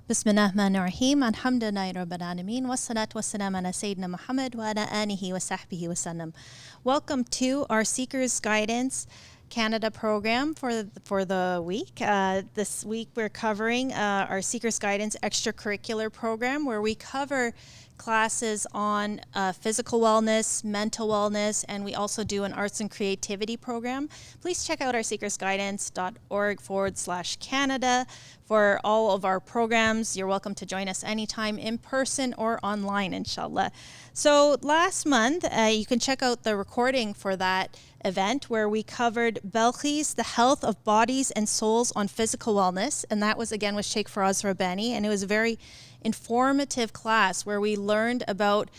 Bismillahirrahmanirrahim. Alhamdulillahi Rabbil Alameen. Wassalatu wassalam ala Sayyidina Muhammad wa ala alihi wa sahbihi wa sallam. Welcome to our Seeker's Guidance Canada program for the week. This week we're covering our Seeker's Guidance extracurricular program, where we cover classes on physical wellness, mental wellness, and we also do an arts and creativity program. Please check out our seekersguidance.org/Canada for all of our programs. You're welcome to join us anytime in person or online, inshallah. So last month, you can check out the recording for that event where we covered Balkhi's The Health of Bodies and Souls on Physical Wellness, and that was again with Sheikh Faraz Rabbani, and it was a very informative class where we learned about,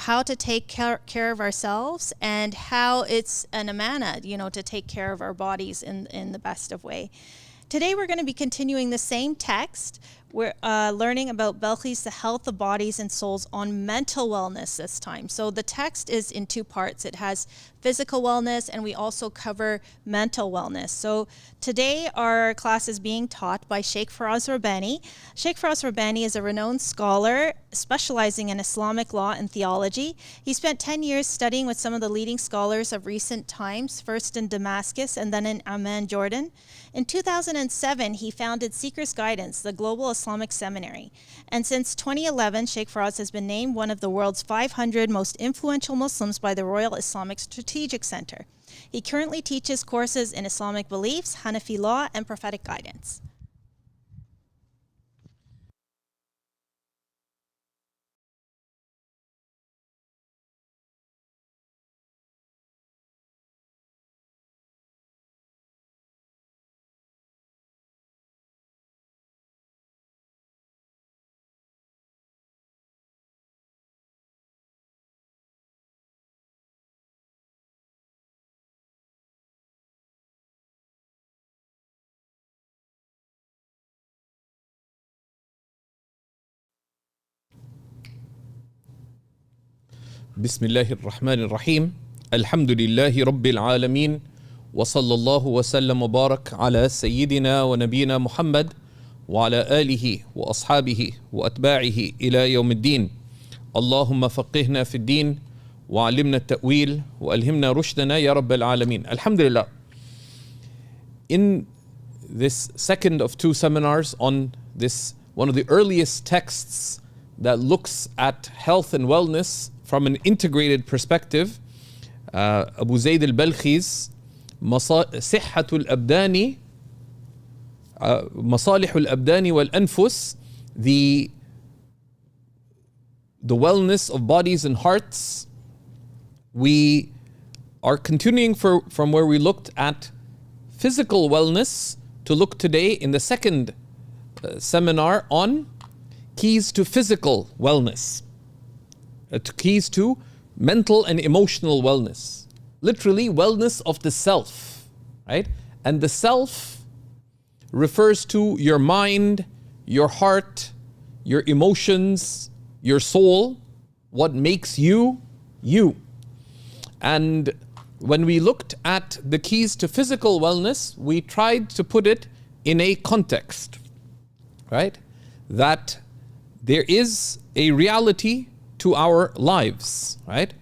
how to take care of ourselves and how it's an amana, to take care of our bodies in the best of way. Today we're going to be continuing the same text. We're learning about Balkhi's The Health of Bodies and Souls on mental wellness this time. So the text is in two parts. It has physical wellness, and we also cover mental wellness. So today our class is being taught by Sheikh Faraz Rabbani. Sheikh Faraz Rabbani is a renowned scholar specializing in Islamic law and theology. He spent 10 years studying with some of the leading scholars of recent times, first in Damascus and then in Amman, Jordan. In 2007, he founded Seeker's Guidance, the global Islamic seminary. And since 2011, Sheikh Faraz has been named one of the world's 500 most influential Muslims by the Royal Islamic Strategic Center. He currently teaches courses in Islamic beliefs, Hanafi law, and prophetic guidance. بسم الله الرحمن الرحيم الحمد لله رب العالمين وصلى الله وسلم وبارك على سيدنا ونبينا محمد وعلى آله وأصحابه وأتباعه إلى يوم الدين. اللهم فقهنا في الدين وعلمنا التأويل وألهمنا رشدنا يا رب العالمين. Alhamdulillah. In this second of two seminars on this, one of the earliest texts that looks at health and wellness from an integrated perspective, Abu Zayd al-Balkhi's صحة الأبدان Masalih al-Abdan wal-Anfus, the wellness of bodies and hearts. We are continuing from where we looked at physical wellness to look today in the second seminar on keys to physical wellness. Keys to mental and emotional wellness. Literally, wellness of the self, right? And the self refers to your mind, your heart, your emotions, your soul, what makes you, you. And when we looked at the keys to physical wellness, we tried to put it in a context, right? That there is a reality to our lives, right?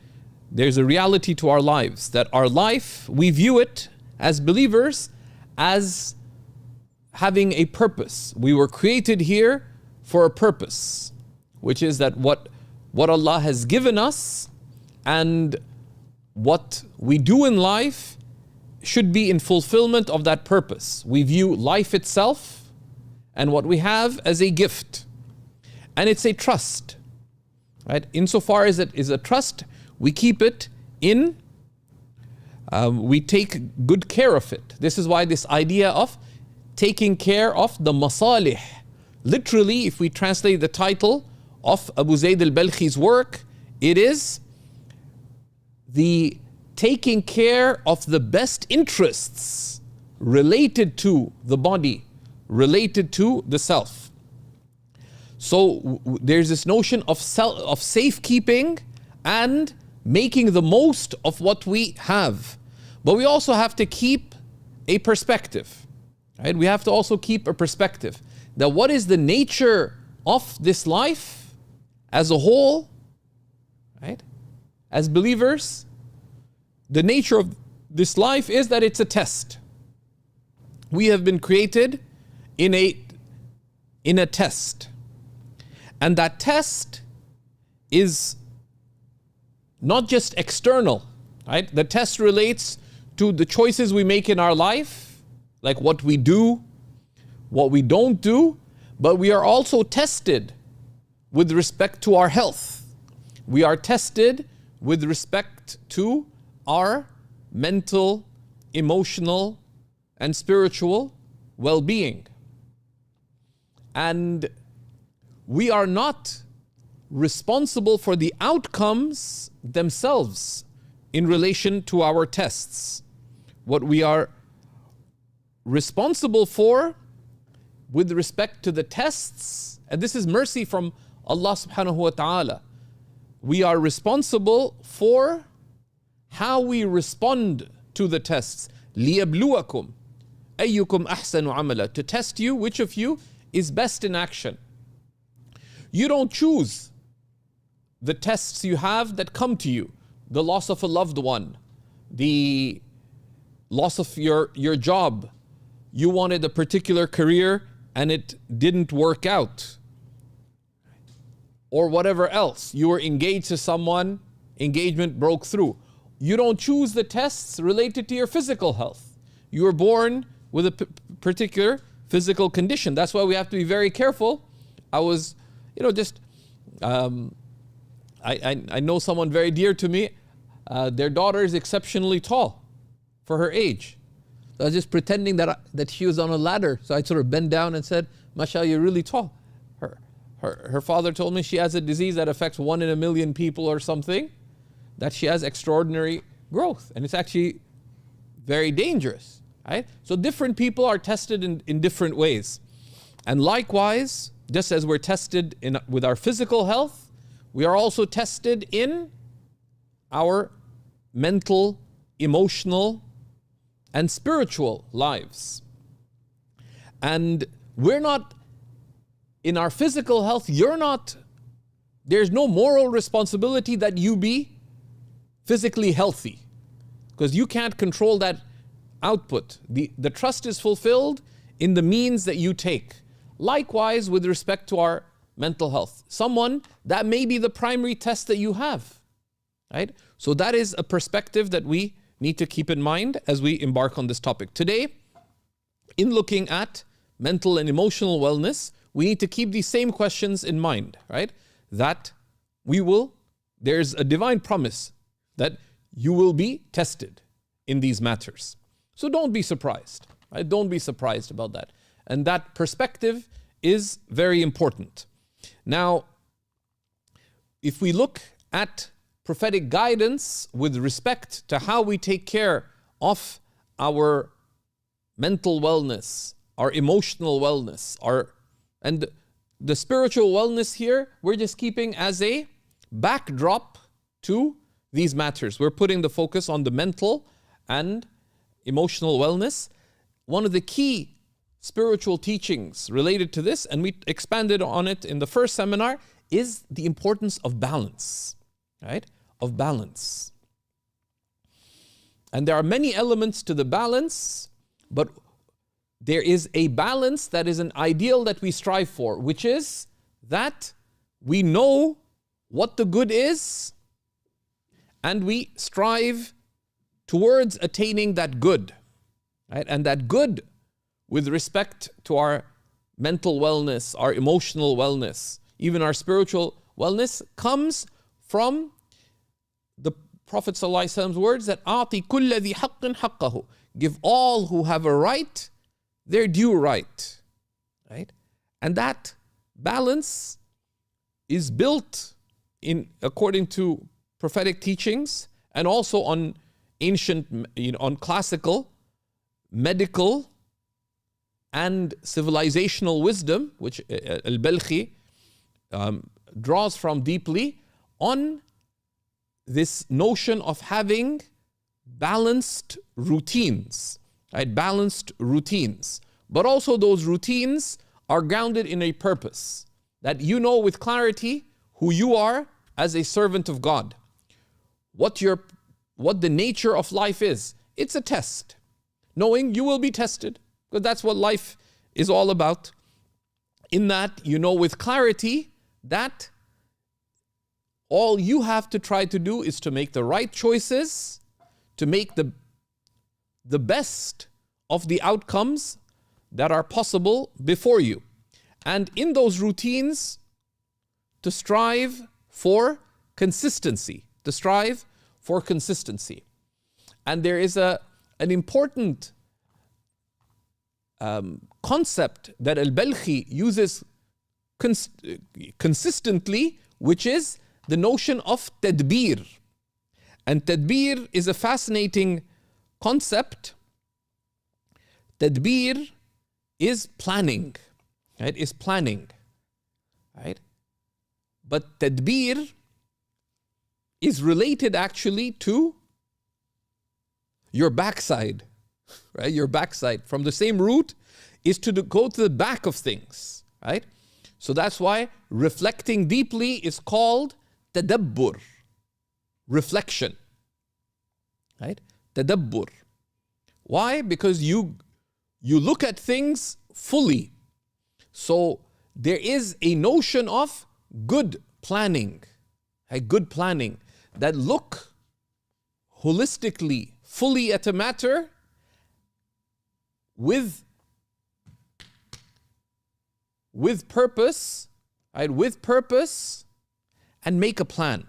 There's a reality to our lives, that our life, we view it as believers as having a purpose. We were created here for a purpose, which is that what Allah has given us and what we do in life should be in fulfillment of that purpose. We view life itself and what we have as a gift. And it's a trust. Right? Insofar as it is a trust, we keep it in, we take good care of it. This is why this idea of taking care of the Masalih. Literally, if we translate the title of Abu Zayd al-Balkhi's work, it is the taking care of the best interests related to the body, related to the self. So there's this notion of safekeeping and making the most of what we have. But we also have to keep a perspective, right? We have to also keep a perspective. that what is the nature of this life as a whole, right? As believers, the nature of this life is that it's a test. We have been created in a test. And that test is not just external, right? The test relates to the choices we make in our life, like what we do, what we don't do, but we are also tested with respect to our health. We are tested with respect to our mental, emotional, and spiritual well-being. And we are not responsible for the outcomes themselves in relation to our tests. What we are responsible for with respect to the tests, and this is mercy from Allah subhanahu wa ta'ala, we are responsible for how we respond to the tests. لِيَبْلُوَكُمْ أَيُّكُمْ أَحْسَنُ عَمَلًا, to test you, which of you is best in action. You don't choose the tests you have that come to you. The loss of a loved one, the loss of your job. You wanted a particular career and it didn't work out. Or whatever else. You were engaged to someone, engagement broke through. You don't choose the tests related to your physical health. You were born with a particular physical condition. That's why we have to be very careful. I was, I know someone very dear to me. Their daughter is exceptionally tall for her age. So I was just pretending that she was on a ladder. So I sort of bent down and said, "Mashallah, you're really tall." Her father told me she has a disease that affects 1 in a million people or something, that she has extraordinary growth. And it's actually very dangerous, right? So different people are tested in different ways. And likewise, just as we're tested with our physical health, we are also tested in our mental, emotional, and spiritual lives. And we're not, in our physical health, there's no moral responsibility that you be physically healthy, because you can't control that output. The trust is fulfilled in the means that you take. Likewise, with respect to our mental health, that may be the primary test that you have, right? So that is a perspective that we need to keep in mind as we embark on this topic. Today, in looking at mental and emotional wellness, we need to keep these same questions in mind, right? That there's a divine promise that you will be tested in these matters. So don't be surprised, right? Don't be surprised about that. And that perspective is very important. Now, if we look at prophetic guidance with respect to how we take care of our mental wellness, our emotional wellness, and the spiritual wellness here, we're just keeping as a backdrop to these matters. We're putting the focus on the mental and emotional wellness. One of the key spiritual teachings related to this, and we expanded on it in the first seminar, is the importance of balance, right? Of balance. And there are many elements to the balance, but there is a balance that is an ideal that we strive for, which is that we know what the good is and we strive towards attaining that good, right? And that good with respect to our mental wellness, our emotional wellness, even our spiritual wellness, comes from the Prophet ﷺ's words that أَعْطِ كُلَّ ذِي حَقٍّ حَقَّهُ, give all who have a right their due right, right? And that balance is built according to prophetic teachings and also on ancient, on classical, medical, and civilizational wisdom, which al-Balkhi draws from deeply, on this notion of having balanced routines, right? Balanced routines. But also those routines are grounded in a purpose. That you know with clarity who you are as a servant of God. What the nature of life is. It's a test. Knowing you will be tested. Because that's what life is all about. In that you know with clarity that all you have to try to do is to make the right choices, to make the best of the outcomes that are possible before you. And in those routines, to strive for consistency. To strive for consistency. And there is an important concept that al-Balkhi uses consistently, which is the notion of Tadbir. And Tadbir is a fascinating concept. Tadbir is planning, right? Is planning, right? But Tadbir is related actually to your backside, right? Your backside from the same root is to go to the back of things, right? So that's why reflecting deeply is called Tadabbur, reflection, right? Tadabbur. Why? Because you look at things fully. So there is a notion of good planning, a good planning that look holistically, fully at a matter with purpose, right? With purpose, and make a plan.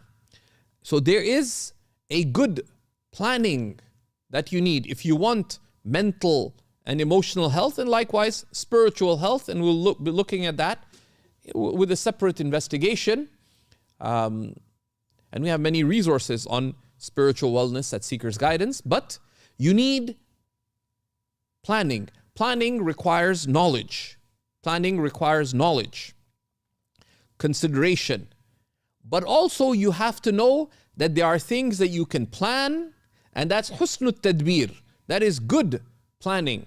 So there is a good planning that you need if you want mental and emotional health, and likewise spiritual health, and we'll be looking at that with a separate investigation. And we have many resources on spiritual wellness at Seeker's Guidance, but you need planning. Planning requires knowledge. Planning requires knowledge, consideration. But also you have to know that there are things that you can plan, and that's husnut tadbir. That is good planning.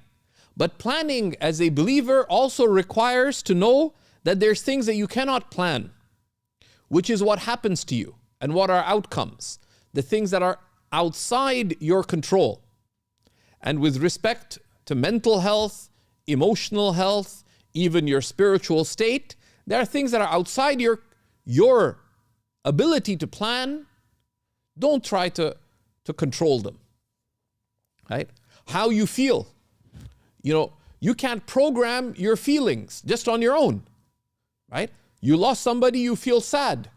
But planning as a believer also requires to know that there's things that you cannot plan, which is what happens to you and what are outcomes, the things that are outside your control. And with respect to mental health, emotional health, even your spiritual state, there are things that are outside your ability to plan. Don't try to control them, right? How you feel. You know, you can't program your feelings just on your own, right? You lost somebody, you feel sad.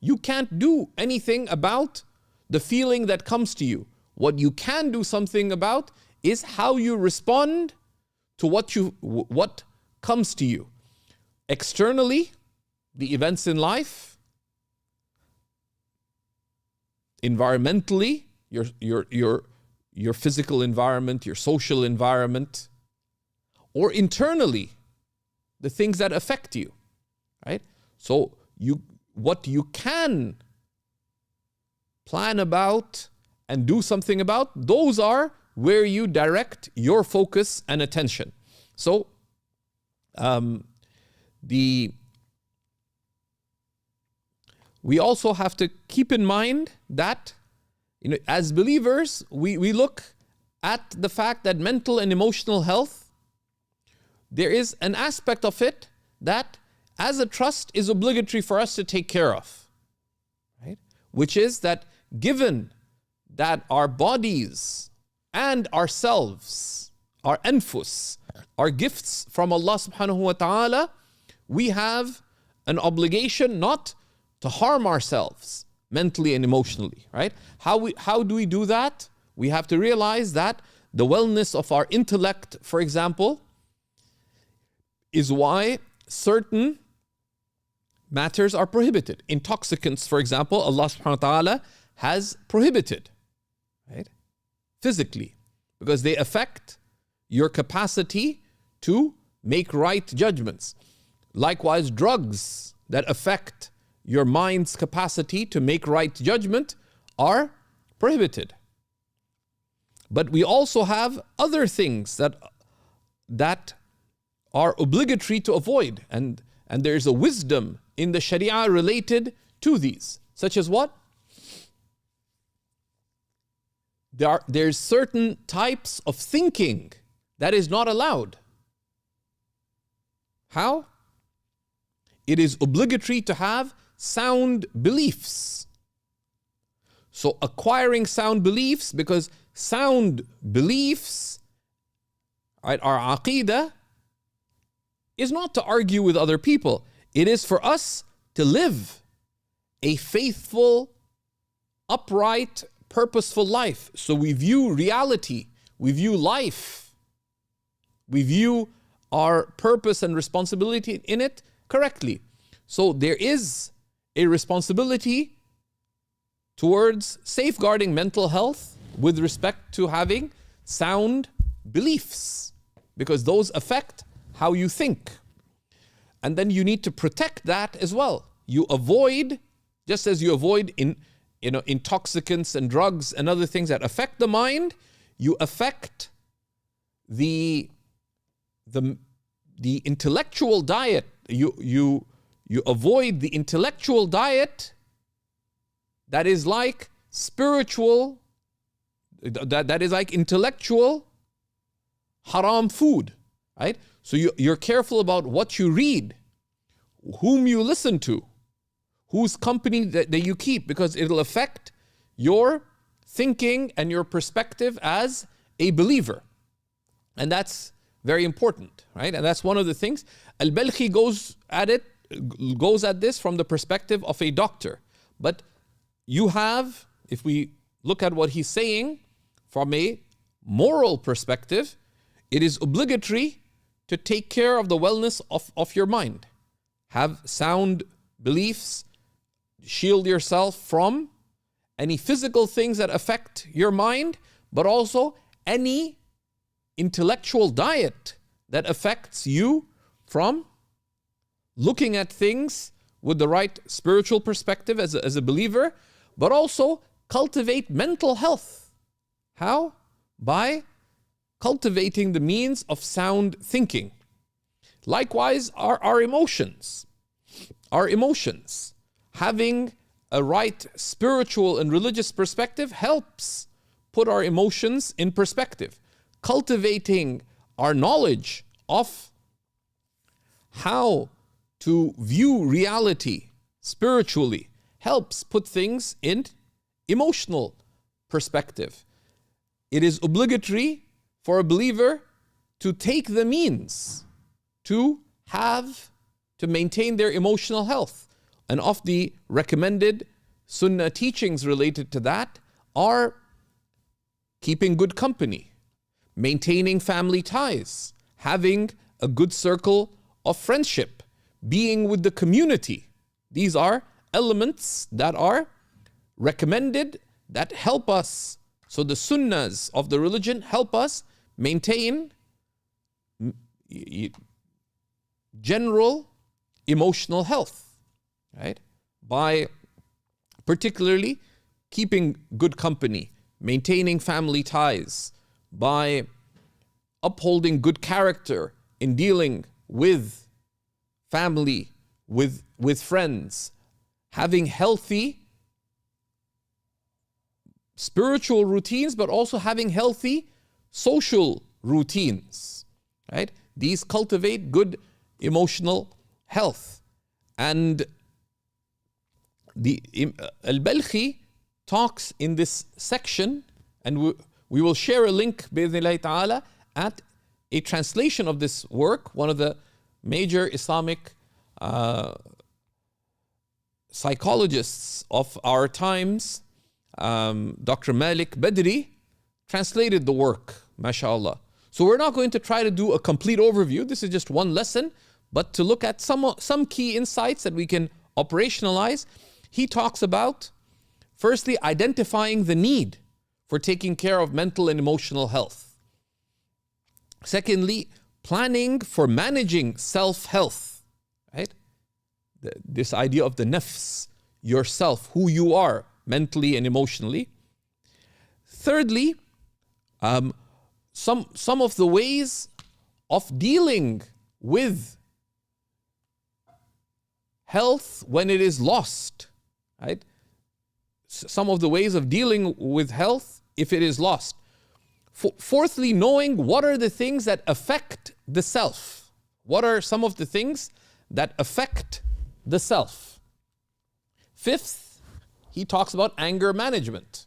You can't do anything about the feeling that comes to you. What you can do something about is how you respond to what comes to you. Externally, the events in life. Environmentally, your physical environment, your social environment. Or internally, the things that affect you, right? So what you can plan about and do something about, those are where you direct your focus and attention. So we also have to keep in mind that, you know, as believers, we look at the fact that mental and emotional health, there is an aspect of it that as a trust is obligatory for us to take care of, right? Which is that given that our bodies and ourselves, our al-Anfus, are gifts from Allah subhanahu wa ta'ala, we have an obligation not to harm ourselves mentally and emotionally, right? How do we do that? We have to realize that the wellness of our intellect, for example, is why certain matters are prohibited. Intoxicants, for example, Allah subhanahu wa ta'ala has prohibited, right? Physically, because they affect your capacity to make right judgments. Likewise, drugs that affect your mind's capacity to make right judgment are prohibited. But we also have other things that are obligatory to avoid. And there's a wisdom in the Sharia related to these, such as what? There's certain types of thinking that is not allowed. How? It is obligatory to have sound beliefs. So acquiring sound beliefs, because sound beliefs, right, our aqeedah, is not to argue with other people. It is for us to live a faithful, upright, purposeful life. So we view reality, we view life, we view our purpose and responsibility in it correctly. So there is a responsibility towards safeguarding mental health with respect to having sound beliefs, because those affect how you think. And then you need to protect that as well. You avoid, just as you avoid intoxicants and drugs and other things that affect the mind, you affect the intellectual diet. You avoid the intellectual diet that is like spiritual, that is like intellectual haram food, right? So you're careful about what you read, whom you listen to, whose company that you keep, because it'll affect your thinking and your perspective as a believer. And that's very important, right? And that's one of the things. Al-Balkhi goes at this from the perspective of a doctor. But you have, if we look at what he's saying from a moral perspective, it is obligatory to take care of the wellness of your mind. Have sound beliefs, shield yourself from any physical things that affect your mind, but also any intellectual diet that affects you from looking at things with the right spiritual perspective as a believer, but also cultivate mental health. How? By cultivating the means of sound thinking. Likewise, our emotions. Our emotions. Having a right spiritual and religious perspective helps put our emotions in perspective. Cultivating our knowledge of how to view reality spiritually helps put things in emotional perspective. It is obligatory for a believer to take the means to maintain their emotional health. And of the recommended sunnah teachings related to that are keeping good company, maintaining family ties, having a good circle of friendship, being with the community. These are elements that are recommended that help us. So the sunnahs of the religion help us maintain general emotional health, right? By particularly keeping good company, maintaining family ties, by upholding good character in dealing with family, with friends, having healthy spiritual routines, but also having healthy social routines, right? These cultivate good emotional health. And the al-Balkhi talks in this section, and we will share a link bi'idhnillahi ta'ala at a translation of this work. One of the major Islamic psychologists of our times, Dr. Malik Badri, translated the work, mashallah. So we're not going to try to do a complete overview. This is just one lesson, but to look at some key insights that we can operationalize. He talks about, firstly, identifying the need for taking care of mental and emotional health. Secondly, planning for managing self-health, right? This idea of the nafs, yourself, who you are mentally and emotionally. Thirdly, some of the ways of dealing with health when it is lost, right? Some of the ways of dealing with health if it is lost. Fourthly, knowing what are the things that affect the self. What are some of the things that affect the self? Fifth, he talks about anger management,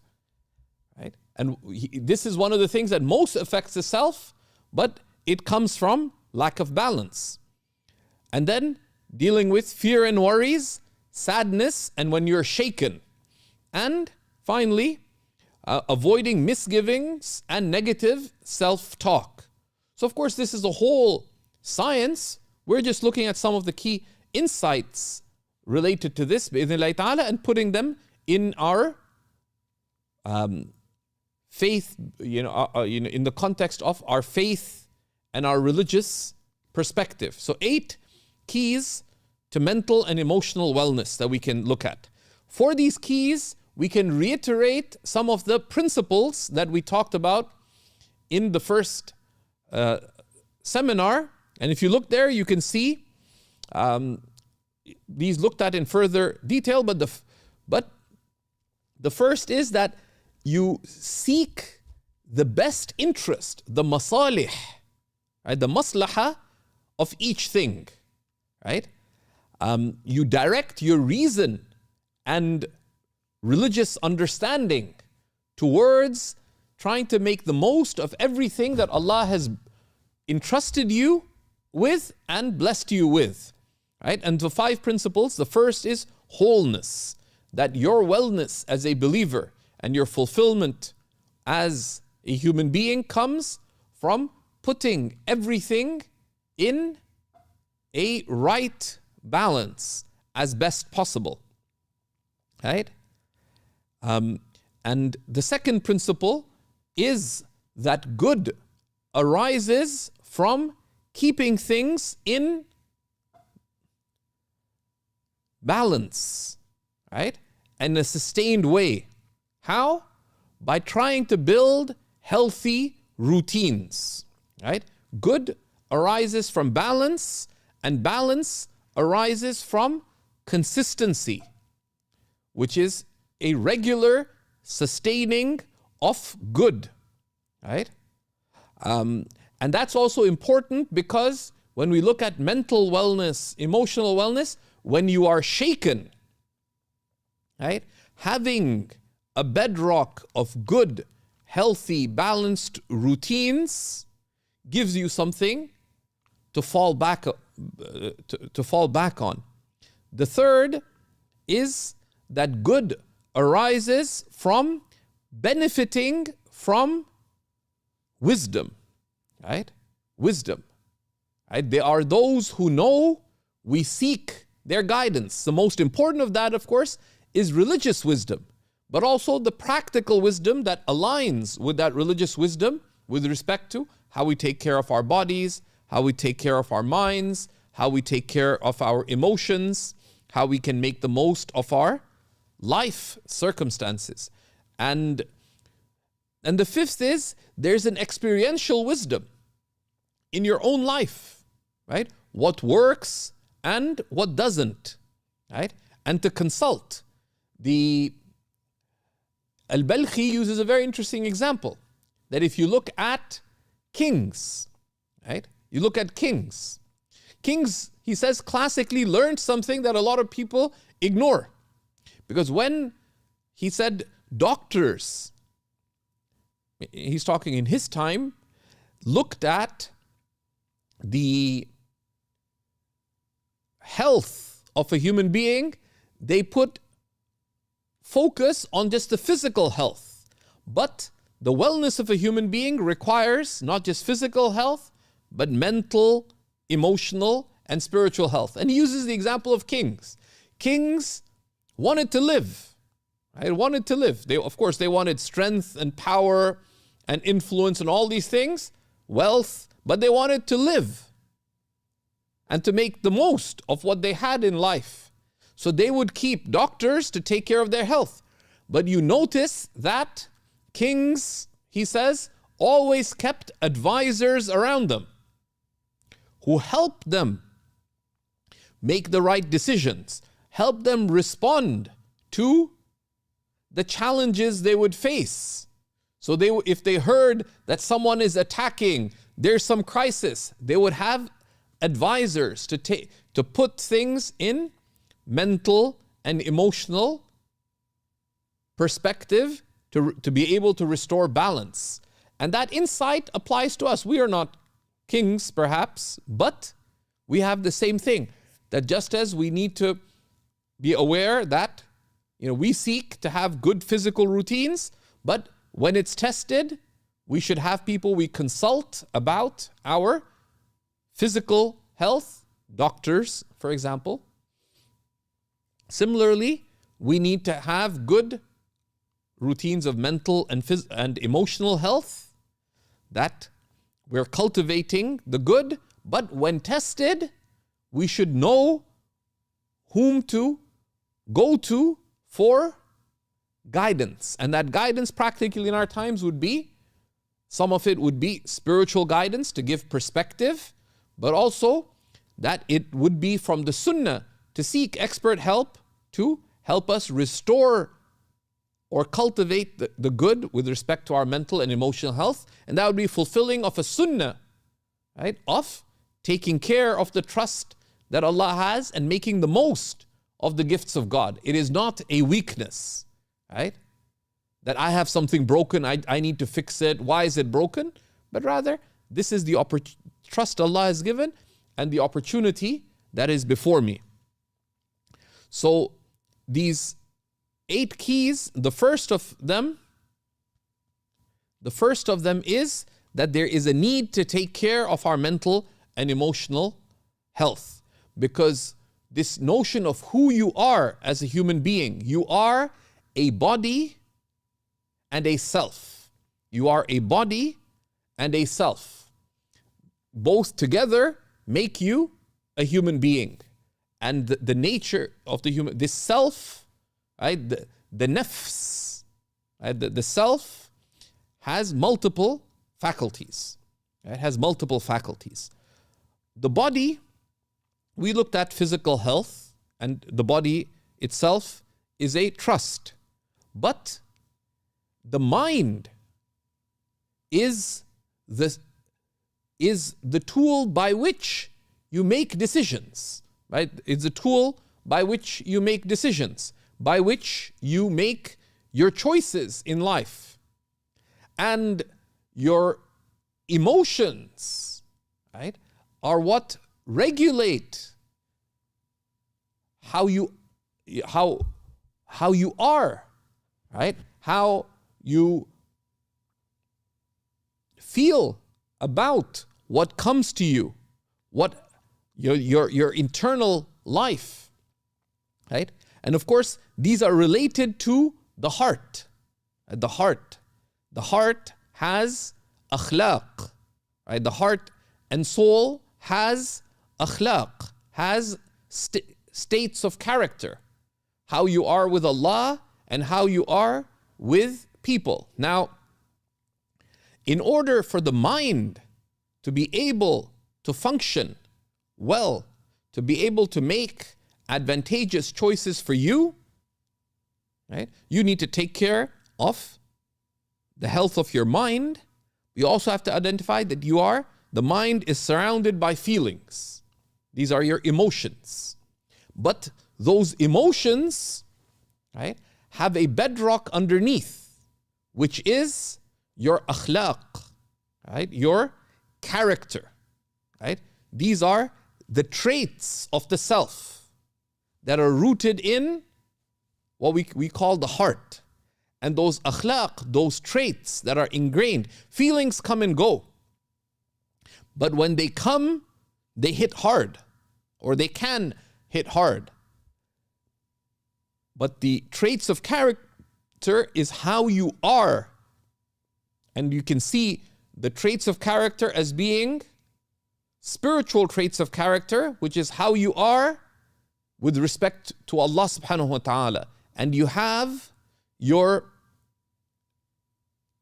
right? And this is one of the things that most affects the self, but it comes from lack of balance. And then dealing with fear and worries, sadness, and when you're shaken. And finally, avoiding misgivings and negative self-talk. So of course, this is a whole science. We're just looking at some of the key insights related to this, bi'idhnillahi ta'ala, and putting them in our faith, in the context of our faith and our religious perspective. So 8 keys to mental and emotional wellness that we can look at. For these keys, we can reiterate some of the principles that we talked about in the first seminar. And if you look there, you can see these looked at in further detail. But the first is that you seek the best interest, the masalih, right? The maslaha of each thing, right? You direct your reason and religious understanding towards trying to make the most of everything that Allah has entrusted you with and blessed you with, right? And the 5 principles, the first is wholeness, that your wellness as a believer and your fulfillment as a human being comes from putting everything in a right balance as best possible, right? And the second principle is that good arises from keeping things in balance, right? In a sustained way. How? By trying to build healthy routines, right? Good arises from balance, and balance arises from consistency, which is a regular sustaining of good, right? And that's also important because when we look at mental wellness, emotional wellness, when you are shaken, right? Having a bedrock of good, healthy, balanced routines gives you something to fall back on. The third is that good arises from benefiting from wisdom, right? Wisdom, right? There are those who know, we seek their guidance. The most important of that, of course, is religious wisdom, but also the practical wisdom that aligns with that religious wisdom with respect to how we take care of our bodies, how we take care of our minds, how we take care of our emotions, how we can make the most of our life circumstances. And the fifth is there's an experiential wisdom in your own life, right? What works and what doesn't, right? And to consult. The al-Balkhi uses a very interesting example that if you look at kings, right? You look at kings. Kings, he says, classically learned something that a lot of people ignore. Because when he said doctors, he's talking in his time, looked at the health of a human being, they put focus on just the physical health. But the wellness of a human being requires not just physical health, but mental, emotional, and spiritual health. And he uses the example of kings. Kings wanted to live, right? Wanted to live. They wanted strength and power and influence and all these things, wealth, but they wanted to live and to make the most of what they had in life. So they would keep doctors to take care of their health. But you notice that kings, he says, always kept advisors around them who help them make the right decisions, help them respond to the challenges they would face. So if they heard that someone is attacking, there's some crisis, they would have advisors to put things in mental and emotional perspective to be able to restore balance. And that insight applies to us. We are not kings, perhaps, but we have the same thing. That just as we need to be aware that we seek to have good physical routines, but when it's tested, we should have people we consult about our physical health, doctors, for example. Similarly, we need to have good routines of mental and emotional health, that we're cultivating the good, but when tested, we should know whom to go to for guidance. And that guidance practically in our times would be, some of it would be spiritual guidance to give perspective, but also that it would be from the Sunnah to seek expert help to help us restore or cultivate the good with respect to our mental and emotional health. And that would be fulfilling of a Sunnah, right? Of taking care of the trust that Allah has and making the most of the gifts of God. It is not a weakness, right? That I have something broken, I need to fix it. Why is it broken? But rather, this is the trust Allah has given and the opportunity that is before me. So these 8 keys, the first of them is that there is a need to take care of our mental and emotional health. Because this notion of who you are as a human being, you are a body and a self. You are a body and a self. Both together make you a human being. And the nature of the human, this self, right, the nafs, right, the self has multiple faculties. It has multiple faculties. The body, we looked at physical health, and the body itself is a trust. But the mind is the tool by which you make decisions, right? It's a tool by which you make decisions, by which you make your choices in life. And your emotions, right, are what regulate how you are, right? How you feel about what comes to you, what your internal life, right? And of course, these are related to the heart. The heart has akhlaq, right? The heart and soul has akhlaq, has states of character, how you are with Allah and how you are with people. Now, in order for the mind to be able to function well, to be able to make advantageous choices for you, right? You need to take care of the health of your mind. You also have to identify that the mind is surrounded by feelings. These are your emotions. But those emotions, right, have a bedrock underneath, which is your akhlaq, right? Your character, right? These are the traits of the self that are rooted in what we call the heart. And those akhlaq, those traits that are ingrained, feelings come and go. But when they come, they hit hard, or they can hit hard. But the traits of character is how you are. And you can see the traits of character as being spiritual traits of character, which is how you are with respect to Allah subhanahu wa ta'ala. And you have your,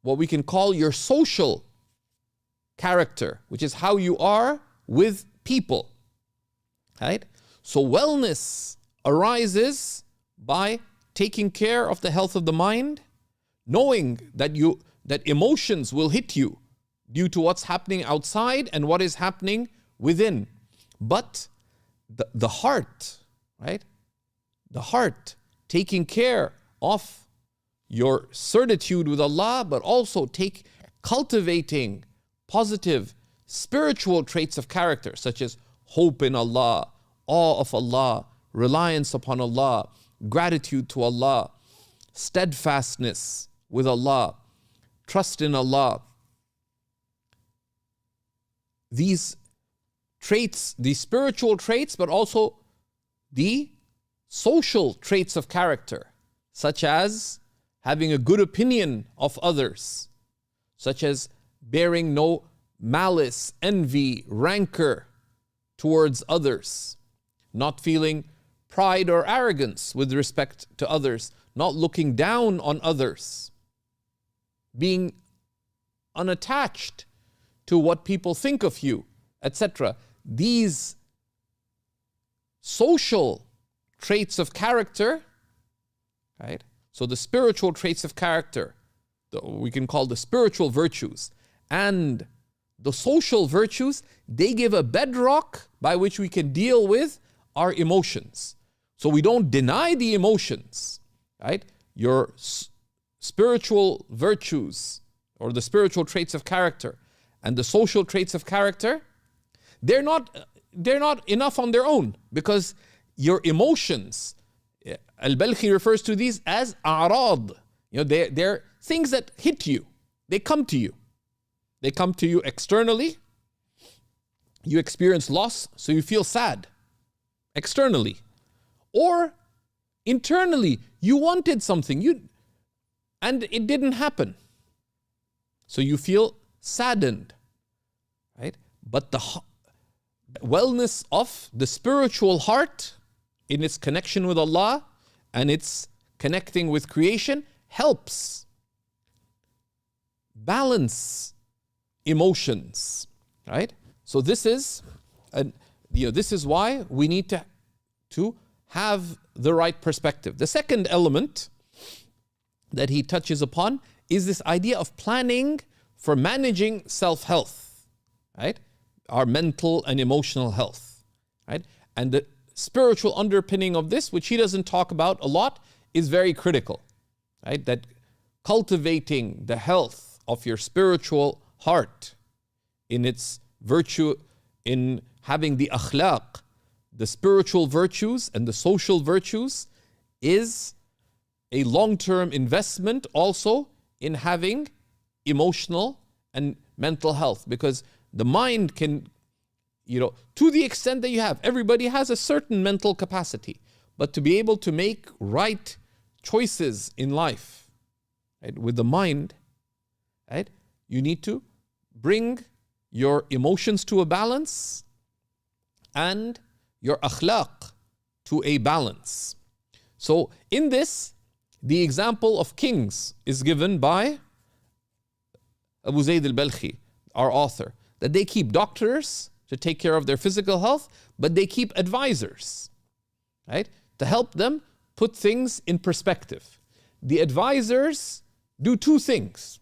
what we can call your social character, which is how you are with people. Right? So wellness arises by taking care of the health of the mind, knowing that emotions will hit you due to what's happening outside and what is happening within. But the heart, right? The heart, taking care of your certitude with Allah, but also cultivating positive spiritual traits of character, such as hope in Allah, awe of Allah, reliance upon Allah, gratitude to Allah, steadfastness with Allah, trust in Allah. These traits, the spiritual traits, but also the social traits of character, such as having a good opinion of others, such as bearing no malice, envy, rancor towards others, not feeling pride or arrogance with respect to others, not looking down on others, being unattached to what people think of you, etc. These social traits of character, right? So the spiritual traits of character, we can call the spiritual virtues, and the social virtues, they give a bedrock by which we can deal with our emotions. So we don't deny the emotions, right? Your spiritual virtues or the spiritual traits of character and the social traits of character, they're not enough on their own, because your emotions, al-Balkhi refers to these as a'rad. They're things that hit you. They come to you. They come to you externally. You experience loss, so you feel sad externally. Or internally, you wanted something and it didn't happen. So you feel saddened, right? But the wellness of the spiritual heart in its connection with Allah and its connecting with creation helps balance emotions, right? So this is why we need to have the right perspective. The second element that he touches upon is this idea of planning for managing self-health, right? Our mental and emotional health, right? And the spiritual underpinning of this, which he doesn't talk about a lot, is very critical, right? That cultivating the health of your spiritual heart in its virtue, in having the akhlaq, the spiritual virtues and the social virtues, is a long-term investment also in having emotional and mental health, because the mind can, to the extent that you have, everybody has a certain mental capacity, but to be able to make right choices in life, right, with the mind, right, you need to bring your emotions to a balance and your akhlaq to a balance. So in this, the example of kings is given by Abu Zayd al-Balkhi, our author, that they keep doctors to take care of their physical health, but they keep advisors, right, to help them put things in perspective. The advisors do two things.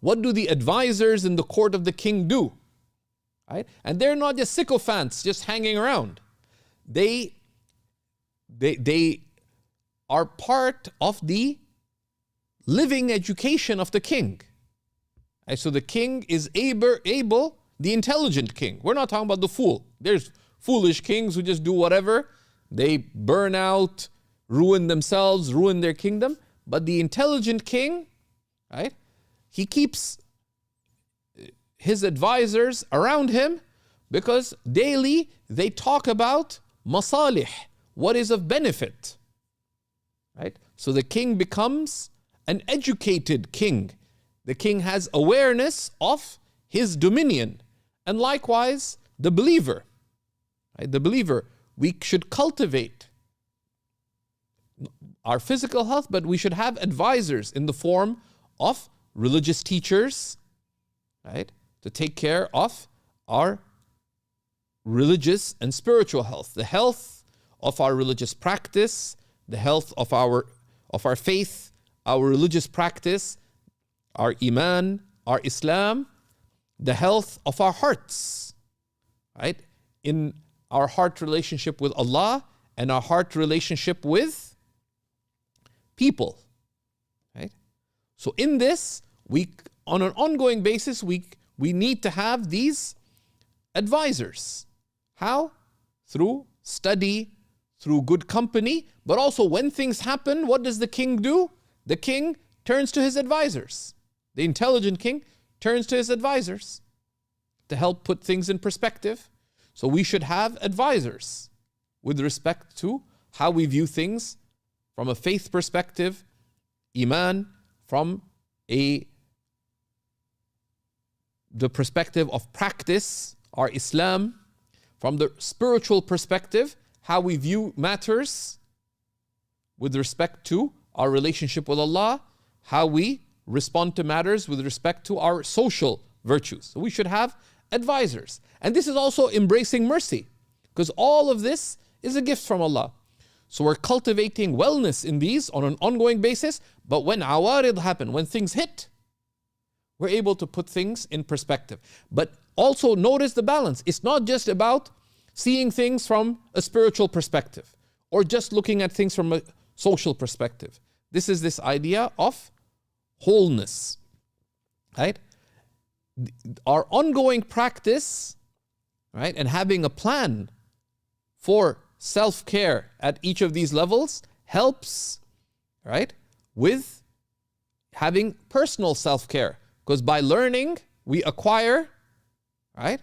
What do the advisors in the court of the king do? Right? And they're not just sycophants just hanging around. They are part of the living education of the king. And so the king is able, the intelligent king. We're not talking about the fool. There's foolish kings who just do whatever. They burn out, ruin themselves, ruin their kingdom. But the intelligent king, right? He keeps his advisors around him because daily they talk about Masalih, what is of benefit, right? So the king becomes an educated king. The king has awareness of his dominion. And likewise, the believer, right? The believer, we should cultivate our physical health, but we should have advisors in the form of religious teachers, right? To take care of our religious and spiritual health. The health of our religious practice, the health of our faith, our religious practice, our iman, our Islam, the health of our hearts, right? In our heart relationship with Allah and our heart relationship with people, right? So in this, on an ongoing basis, we need to have these advisors. How? Through study, through good company, but also when things happen, what does the king do? The king turns to his advisors. The intelligent king turns to his advisors to help put things in perspective. So we should have advisors with respect to how we view things from a faith perspective, iman, from the perspective of practice, our Islam, from the spiritual perspective, how we view matters with respect to our relationship with Allah, how we respond to matters with respect to our social virtues. So we should have advisors. And this is also embracing mercy, because all of this is a gift from Allah. So we're cultivating wellness in these on an ongoing basis, but when awarid happen, when things hit, we're able to put things in perspective. But also notice the balance. It's not just about seeing things from a spiritual perspective or just looking at things from a social perspective. This is this idea of wholeness, right? Our ongoing practice, right, and having a plan for self-care at each of these levels helps, right, with having personal self-care. Because by learning, we acquire, right,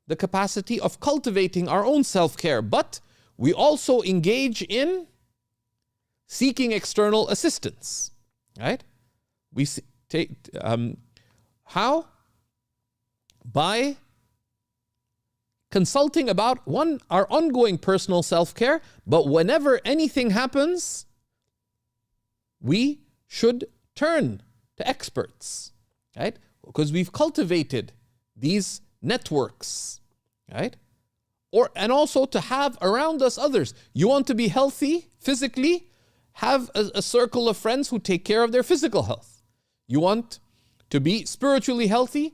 the capacity of cultivating our own self-care. But we also engage in seeking external assistance, right? We take, how? By consulting about our ongoing personal self-care, but whenever anything happens, we should turn to experts, right? Because we've cultivated these networks, right? And also to have around us others. You want to be healthy physically? Have a circle of friends who take care of their physical health. You want to be spiritually healthy?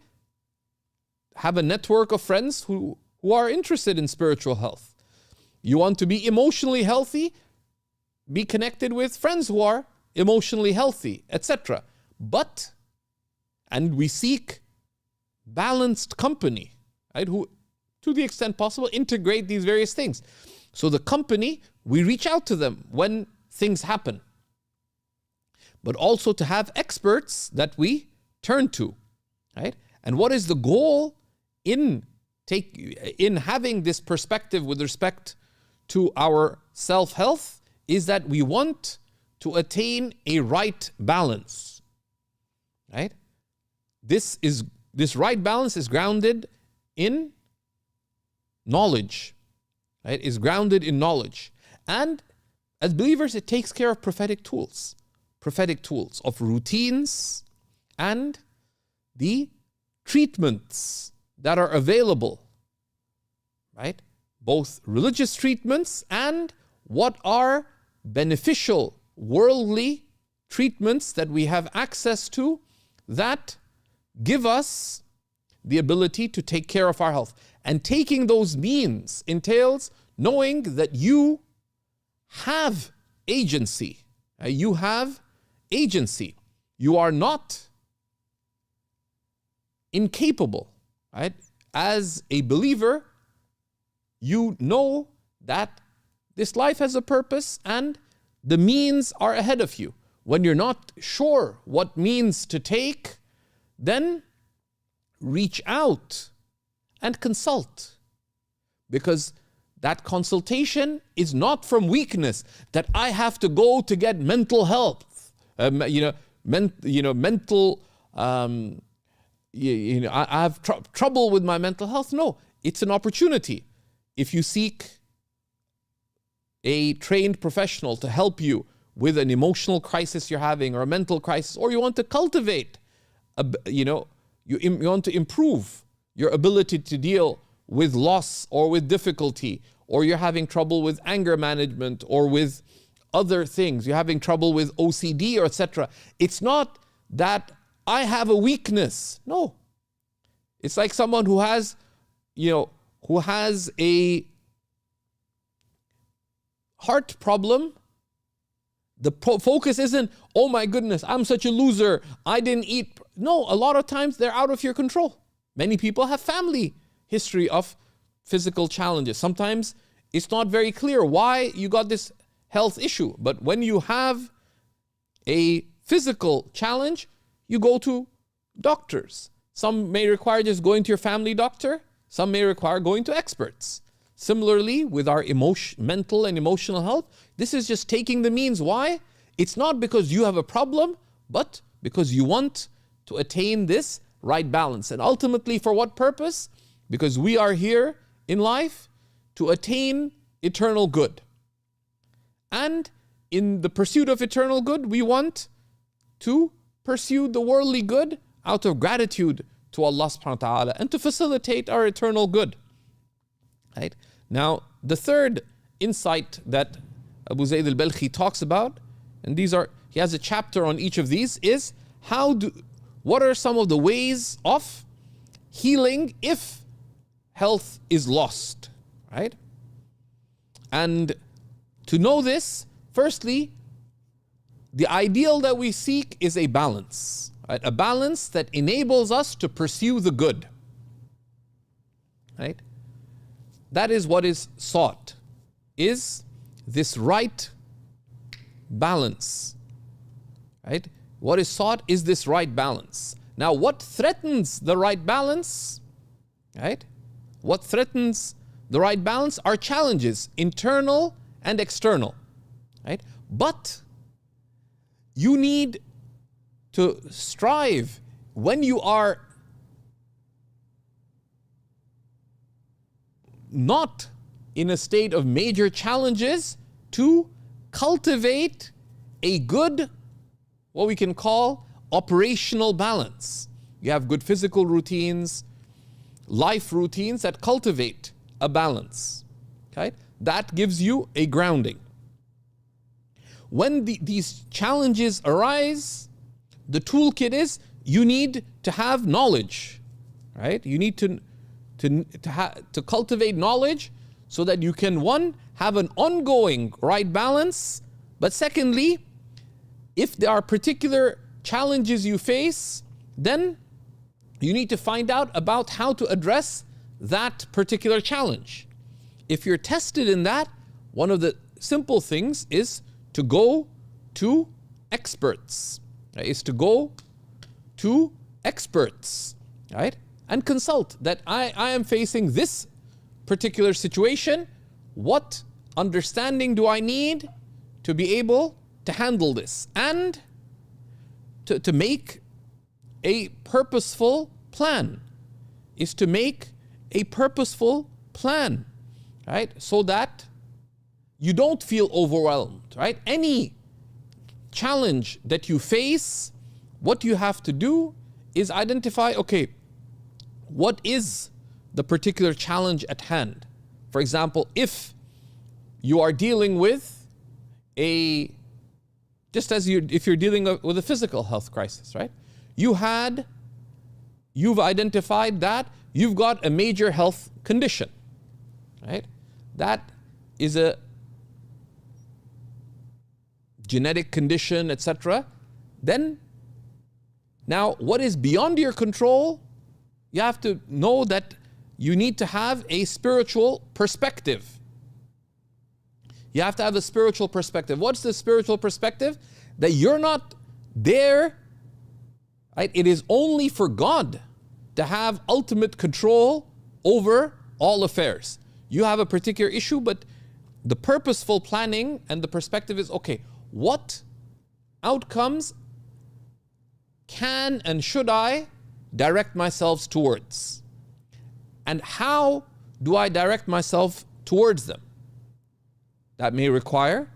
Have a network of friends who are interested in spiritual health. You want to be emotionally healthy? Be connected with friends who are emotionally healthy, etc. And we seek balanced company, right? Who, to the extent possible, integrate these various things. So the company, we reach out to them when things happen, but also to have experts that we turn to, right? And what is the goal in having this perspective with respect to our self-health is that we want to attain a right balance, right? This right balance is grounded in knowledge, right? Is grounded in knowledge. And as believers, it takes care of prophetic tools of routines and the treatments that are available, right? Both religious treatments and what are beneficial worldly treatments that we have access to that give us the ability to take care of our health. And taking those means entails knowing that you have agency. You have agency. You are not incapable, right? As a believer, you know that this life has a purpose and the means are ahead of you. When you're not sure what means to take, then reach out and consult. Because that consultation is not from weakness, that I have to go to get mental health, mental, I have trouble with my mental health. No, it's an opportunity. If you seek a trained professional to help you with an emotional crisis you're having or a mental crisis, or you want to cultivate, you want to improve your ability to deal with loss or with difficulty, or you're having trouble with anger management or with other things, you're having trouble with OCD or etc. It's not that I have a weakness. No. It's like someone who has, who has a heart problem. The focus isn't, oh my goodness, I'm such a loser, I didn't eat. No, a lot of times they're out of your control. Many people have family history of physical challenges. Sometimes it's not very clear why you got this health issue. But when you have a physical challenge, you go to doctors. Some may require just going to your family doctor. Some may require going to experts. Similarly, with our mental and emotional health, this is just taking the means. Why? It's not because you have a problem, but because you want to attain this right balance. And ultimately, for what purpose? Because we are here in life to attain eternal good. And in the pursuit of eternal good, we want to pursue the worldly good out of gratitude to Allah subhanahu wa ta'ala and to facilitate our eternal good. Right? Now, the third insight that Abu Zayd al-Balkhi talks about, and he has a chapter on each of these, is what are some of the ways of healing if health is lost, right? And to know this, firstly, the ideal that we seek is a balance, right? A balance that enables us to pursue the good, right? That is what is sought, is this right balance, right? What is sought is this right balance. Now, what threatens the right balance, right? What threatens the right balance are challenges, internal and external, right? But you need to strive when you are not in a state of major challenges to cultivate a good, what we can call operational balance. You have good physical routines, life routines that cultivate a balance. Okay? That gives you a grounding. When these challenges arise, the toolkit is you need to have knowledge, right? You need to cultivate knowledge so that you can, one, have an ongoing right balance, but secondly, if there are particular challenges you face, then you need to find out about how to address that particular challenge. If you're tested in that, one of the simple things is to go to experts, right? Is to go to experts, right? And consult that I am facing this particular situation. What understanding do I need to be able to handle this? And to make a purposeful plan, is to make a purposeful plan, right? So that you don't feel overwhelmed, right? Any challenge that you face, what you have to do is identify, okay, what is the particular challenge at hand? For example, if you are dealing with if you're dealing with a physical health crisis, right? You've identified that you've got a major health condition, right? That is a genetic condition, etc. Then, now what is beyond your control, you have to know that you need to have a spiritual perspective. You have to have a spiritual perspective. What's the spiritual perspective? That you're not there, right? It is only for God to have ultimate control over all affairs. You have a particular issue, but the purposeful planning and the perspective is, okay, what outcomes can and should I direct myself towards? And how do I direct myself towards them? That may require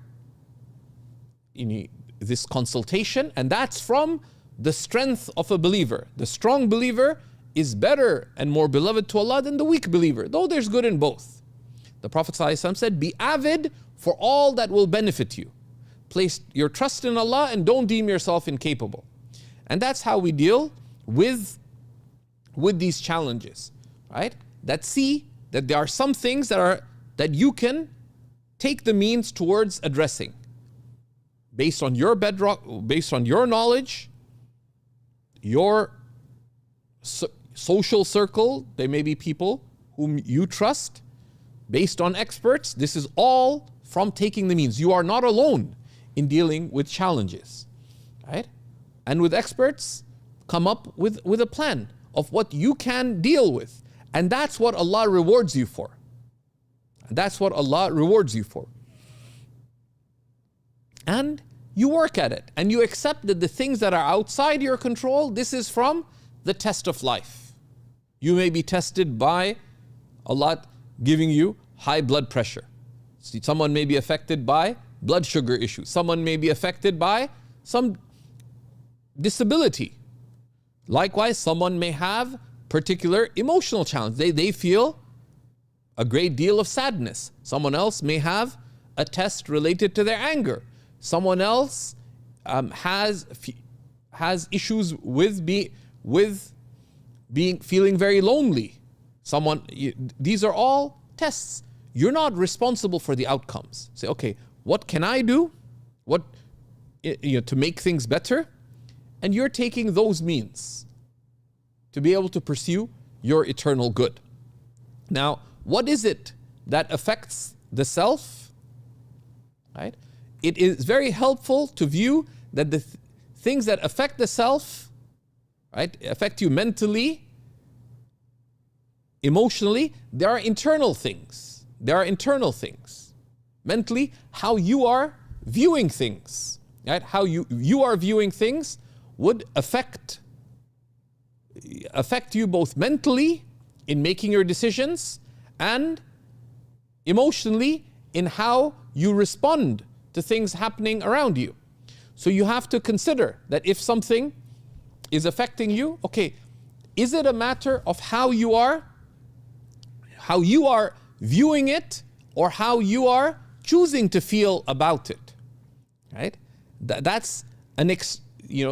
this consultation, and that's from the strength of a believer. The strong believer is better and more beloved to Allah than the weak believer, though there's good in both. The Prophet ﷺ said, be avid for all that will benefit you. Place your trust in Allah and don't deem yourself incapable. And that's how we deal with these challenges, right? That see that there are some things that you can take the means towards addressing based on your bedrock, based on your knowledge, your social circle. They may be people whom you trust, based on experts. This is all from taking the means. You are not alone in dealing with challenges, right? And with experts, come up with a plan of what you can deal with. And that's what Allah rewards you for. That's what Allah rewards you for. And you work at it. And you accept that the things that are outside your control, this is from the test of life. You may be tested by Allah giving you high blood pressure. Someone may be affected by blood sugar issues. Someone may be affected by some disability. Likewise, someone may have particular emotional challenge. They feel a great deal of sadness. Someone else may have a test related to their anger. Someone else has issues with feeling very lonely. These are all tests. You're not responsible for the outcomes. Say, okay, what can I do? To make things better? And you're taking those means to be able to pursue your eternal good. Now, what is it that affects the self? Right? It is very helpful to view that the things that affect the self, right, affect you mentally, emotionally, there are internal things. There are internal things. Mentally, how you are viewing things, right? How you are viewing things would affect you both mentally in making your decisions and emotionally in how you respond to things happening around you. So you have to consider that if something is affecting you, okay, is it a matter of how you are viewing it or how you are choosing to feel about it, right? That's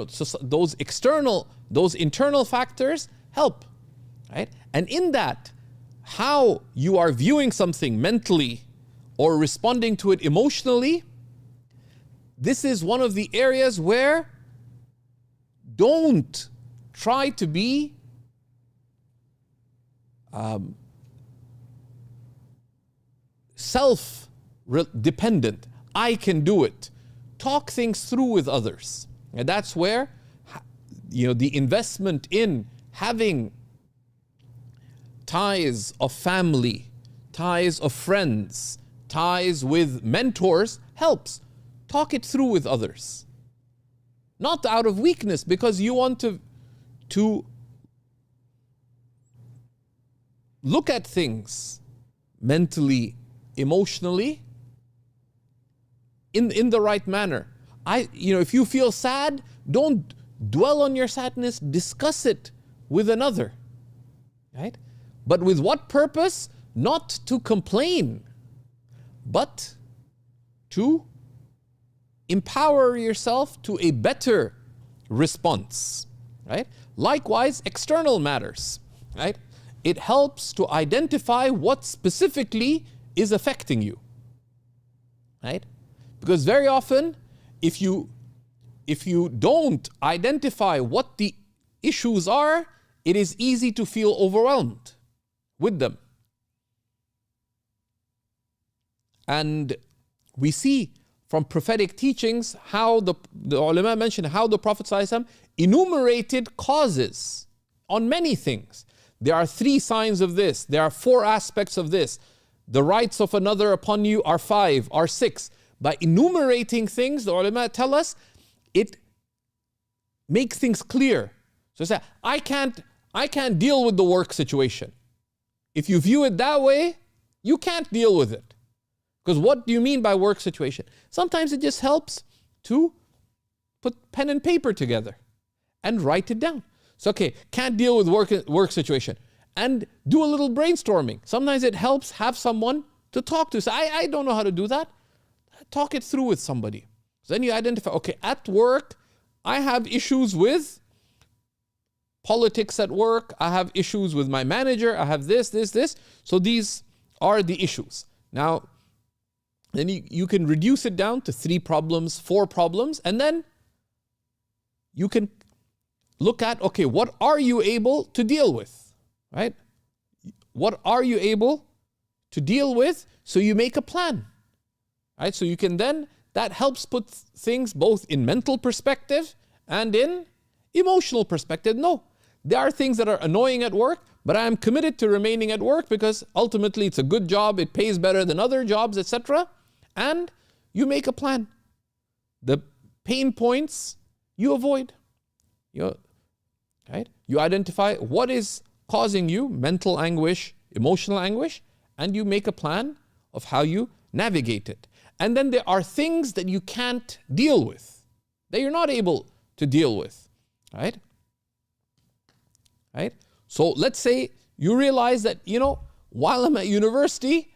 so those internal factors help, right? And in that, how you are viewing something mentally or responding to it emotionally, this is one of the areas where don't try to be self-dependent. I can do it. Talk things through with others. And that's where the investment in having ties of family, ties of friends, ties with mentors helps. Talk it through with others. Not out of weakness, because you want to look at things mentally, emotionally, in the right manner. If you feel sad, don't dwell on your sadness, discuss it with another, right? But with what purpose? Not to complain, but to empower yourself to a better response, right? Likewise, external matters, right? It helps to identify what specifically is affecting you, right? Because very often, if you don't identify what the issues are, it is easy to feel overwhelmed with them. And we see from prophetic teachings how the ulama mentioned how the Prophet ﷺ enumerated causes on many things. There are 3 signs of this. There are 4 aspects of this. The rights of another upon you are 5, are 6. By enumerating things, the ulama tell us, it makes things clear. So say, I can't deal with the work situation. If you view it that way, you can't deal with it. Because what do you mean by work situation? Sometimes it just helps to put pen and paper together and write it down. So, okay, can't deal with work situation. And do a little brainstorming. Sometimes it helps have someone to talk to. So I don't know how to do that. Talk it through with somebody. So then you identify, okay, at work, I have issues with politics at work. I have issues with my manager. I have this. So these are the issues. Now, then you can reduce it down to 3 problems, 4 problems, and then you can look at, okay, what are you able to deal with, right? What are you able to deal with? So you make a plan, right? So you can then, that helps put things both in mental perspective and in emotional perspective. No, there are things that are annoying at work, but I am committed to remaining at work because ultimately it's a good job, it pays better than other jobs, etc. And you make a plan. The pain points you avoid. Right? You identify what is causing you mental anguish, emotional anguish, and you make a plan of how you navigate it. And then there are things that you can't deal with, that you're not able to deal with, right? Right? So let's say you realize that, while I'm at university,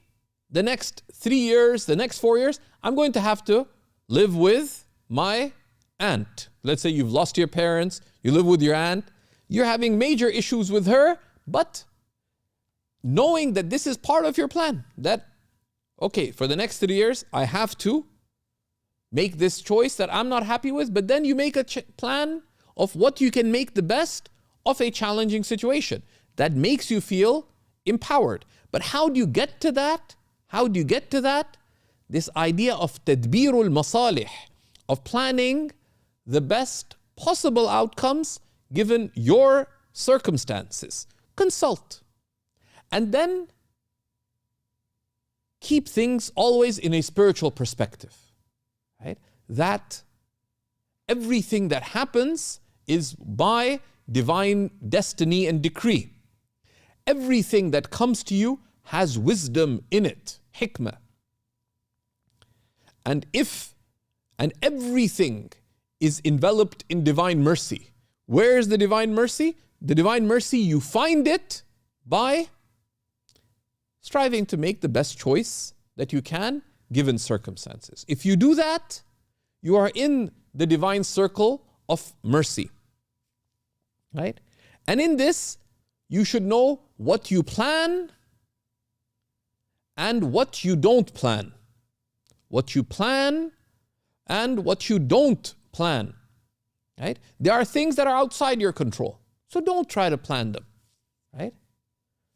the next 3 years, the next 4 years, I'm going to have to live with my aunt. Let's say you've lost your parents, you live with your aunt, you're having major issues with her, but knowing that this is part of your plan, that, okay, for the next 3 years, I have to make this choice that I'm not happy with, but then you make a plan of what you can make the best of a challenging situation that makes you feel empowered. But how do you get to that? This idea of Tadbir al-Masalih, of planning the best possible outcomes given your circumstances. Consult. And then keep things always in a spiritual perspective, right? That everything that happens is by divine destiny and decree. Everything that comes to you has wisdom in it, hikmah. And everything is enveloped in divine mercy. Where is the divine mercy? The divine mercy, you find it by striving to make the best choice that you can given circumstances. If you do that, you are in the divine circle of mercy, right? And in this, you should know what you plan and what you don't plan. What you plan and what you don't plan, right? There are things that are outside your control, so don't try to plan them, right?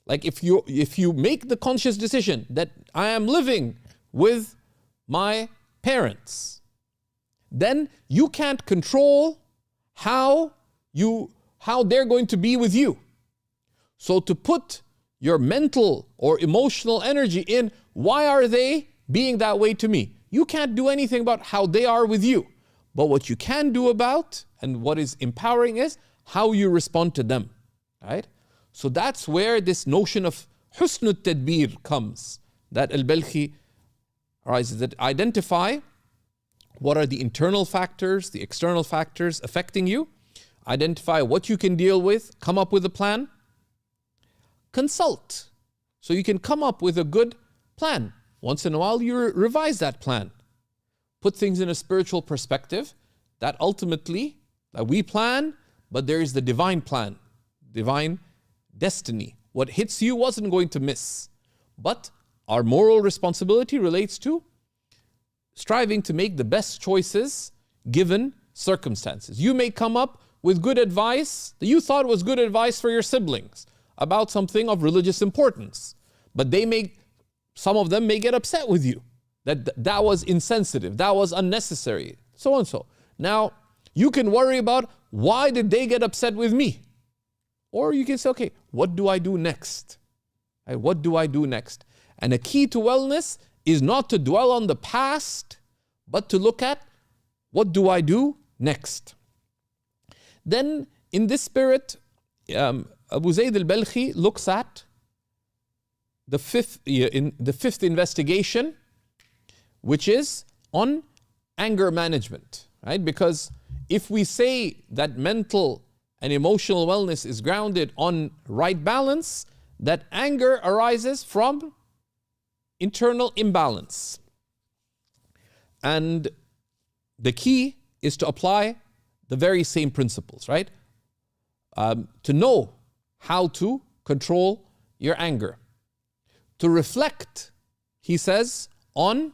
Like if you make the conscious decision that I am living with my parents, then you can't control how they're going to be with you. So to put your mental or emotional energy in, why are they being that way to me? You can't do anything about how they are with you. But what you can do about, and what is empowering, is how you respond to them, right? So that's where this notion of husn al-Tadbir comes, that al-Balkhi arises, that identify what are the internal factors, the external factors affecting you, identify what you can deal with, come up with a plan, consult, so you can come up with a good plan. Once in a while, you revise that plan. Put things in a spiritual perspective, that ultimately, that we plan, but there is the divine plan, divine destiny. What hits you wasn't going to miss. But our moral responsibility relates to striving to make the best choices given circumstances. You may come up with good advice that you thought was good advice for your siblings about something of religious importance, but some of them may get upset with you that was insensitive, that was unnecessary, so and so. Now, you can worry about, why did they get upset with me? Or you can say, okay, what do I do next? Right? What do I do next? And a key to wellness is not to dwell on the past, but to look at, what do I do next? Then, in this spirit, Abu Zayd al-Balkhi looks at the fifth investigation, which is on anger management, right? Because if we say that mental and emotional wellness is grounded on right balance, that anger arises from internal imbalance. And the key is to apply the very same principles, right? To know how to control your anger. To reflect, he says, on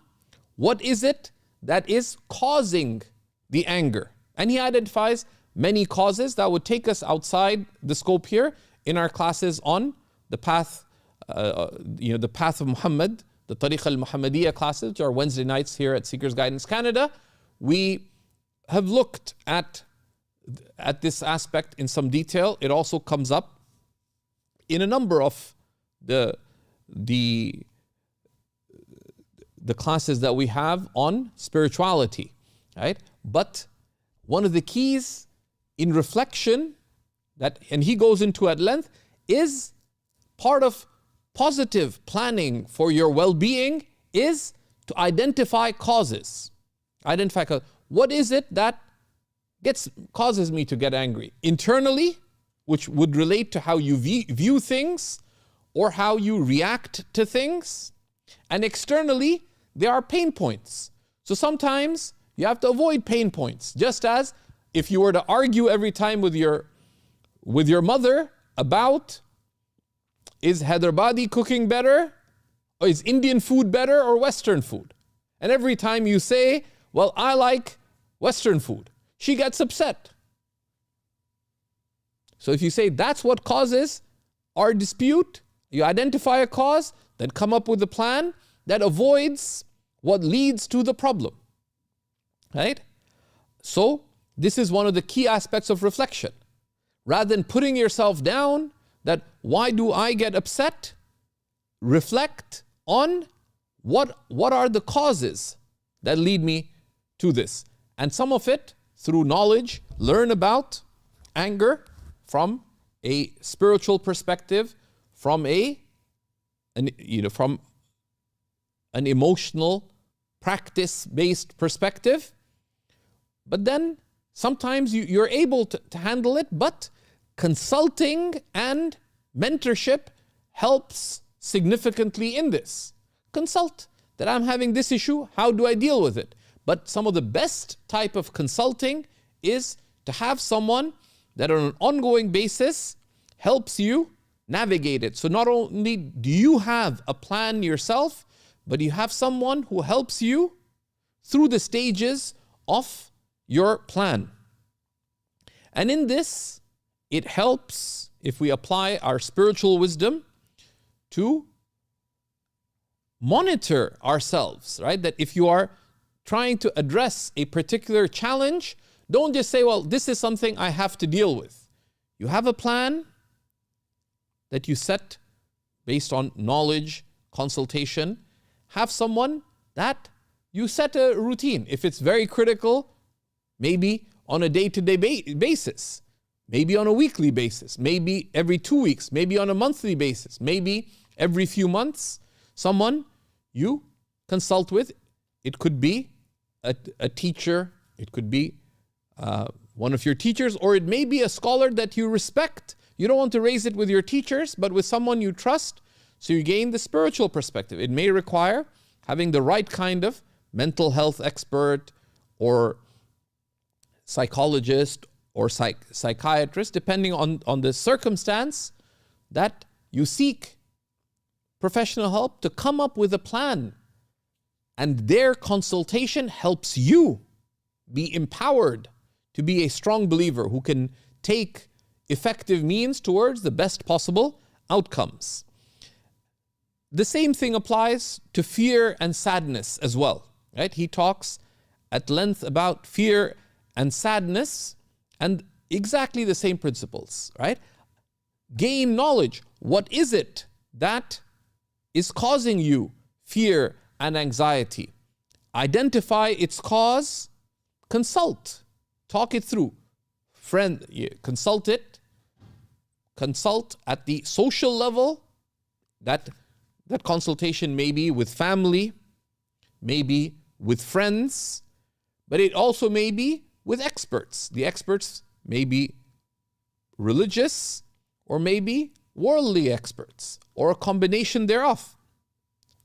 what is it that is causing the anger. And he identifies many causes that would take us outside the scope here in our classes on the path, the path of Muhammad, the Tariq al-Muhammadiyya classes, which are Wednesday nights here at Seekers Guidance Canada. We have looked at this aspect in some detail. It also comes up in a number of the classes that we have on spirituality, right? But one of the keys in reflection and he goes into at length, is part of positive planning for your well-being is to identify causes. What is it that causes me to get angry? Internally, which would relate to how you view things or how you react to things. And externally, there are pain points. So sometimes you have to avoid pain points. Just as if you were to argue every time with your mother about, is Hyderabadi cooking better? Or is Indian food better or Western food? And every time you say, well, I like Western food, she gets upset. So if you say that's what causes our dispute, you identify a cause, then come up with a plan that avoids what leads to the problem. Right? So this is one of the key aspects of reflection. Rather than putting yourself down, that why do I get upset? Reflect on what are the causes that lead me to this. And some of it, through knowledge, learn about anger from a spiritual perspective, from an emotional, practice-based perspective. But then sometimes you're able to handle it, but consulting and mentorship helps significantly in this. Consult that I'm having this issue, how do I deal with it? But some of the best type of consulting is to have someone that on an ongoing basis helps you navigate it. So not only do you have a plan yourself, but you have someone who helps you through the stages of your plan. And in this, it helps if we apply our spiritual wisdom to monitor ourselves, right? That if you are trying to address a particular challenge, don't just say, well, this is something I have to deal with. You have a plan that you set based on knowledge, consultation. Have someone that you set a routine. If it's very critical, maybe on a day-to-day basis, maybe on a weekly basis, maybe every 2 weeks, maybe on a monthly basis, maybe every few months, someone you consult with. It could be a teacher, it could be one of your teachers, or it may be a scholar that you respect. You don't want to raise it with your teachers, but with someone you trust, so you gain the spiritual perspective. It may require having the right kind of mental health expert or psychologist or psychiatrist, depending on the circumstance, that you seek professional help to come up with a plan. And their consultation helps you be empowered to be a strong believer who can take effective means towards the best possible outcomes. The same thing applies to fear and sadness as well, right? He talks at length about fear and sadness and exactly the same principles, right? Gain knowledge. What is it that is causing you fear and anxiety? Identify its cause, consult, talk it through. Consult at the social level. That consultation may be with family, maybe with friends, but it also may be with experts. The experts may be religious or maybe worldly experts, or a combination thereof,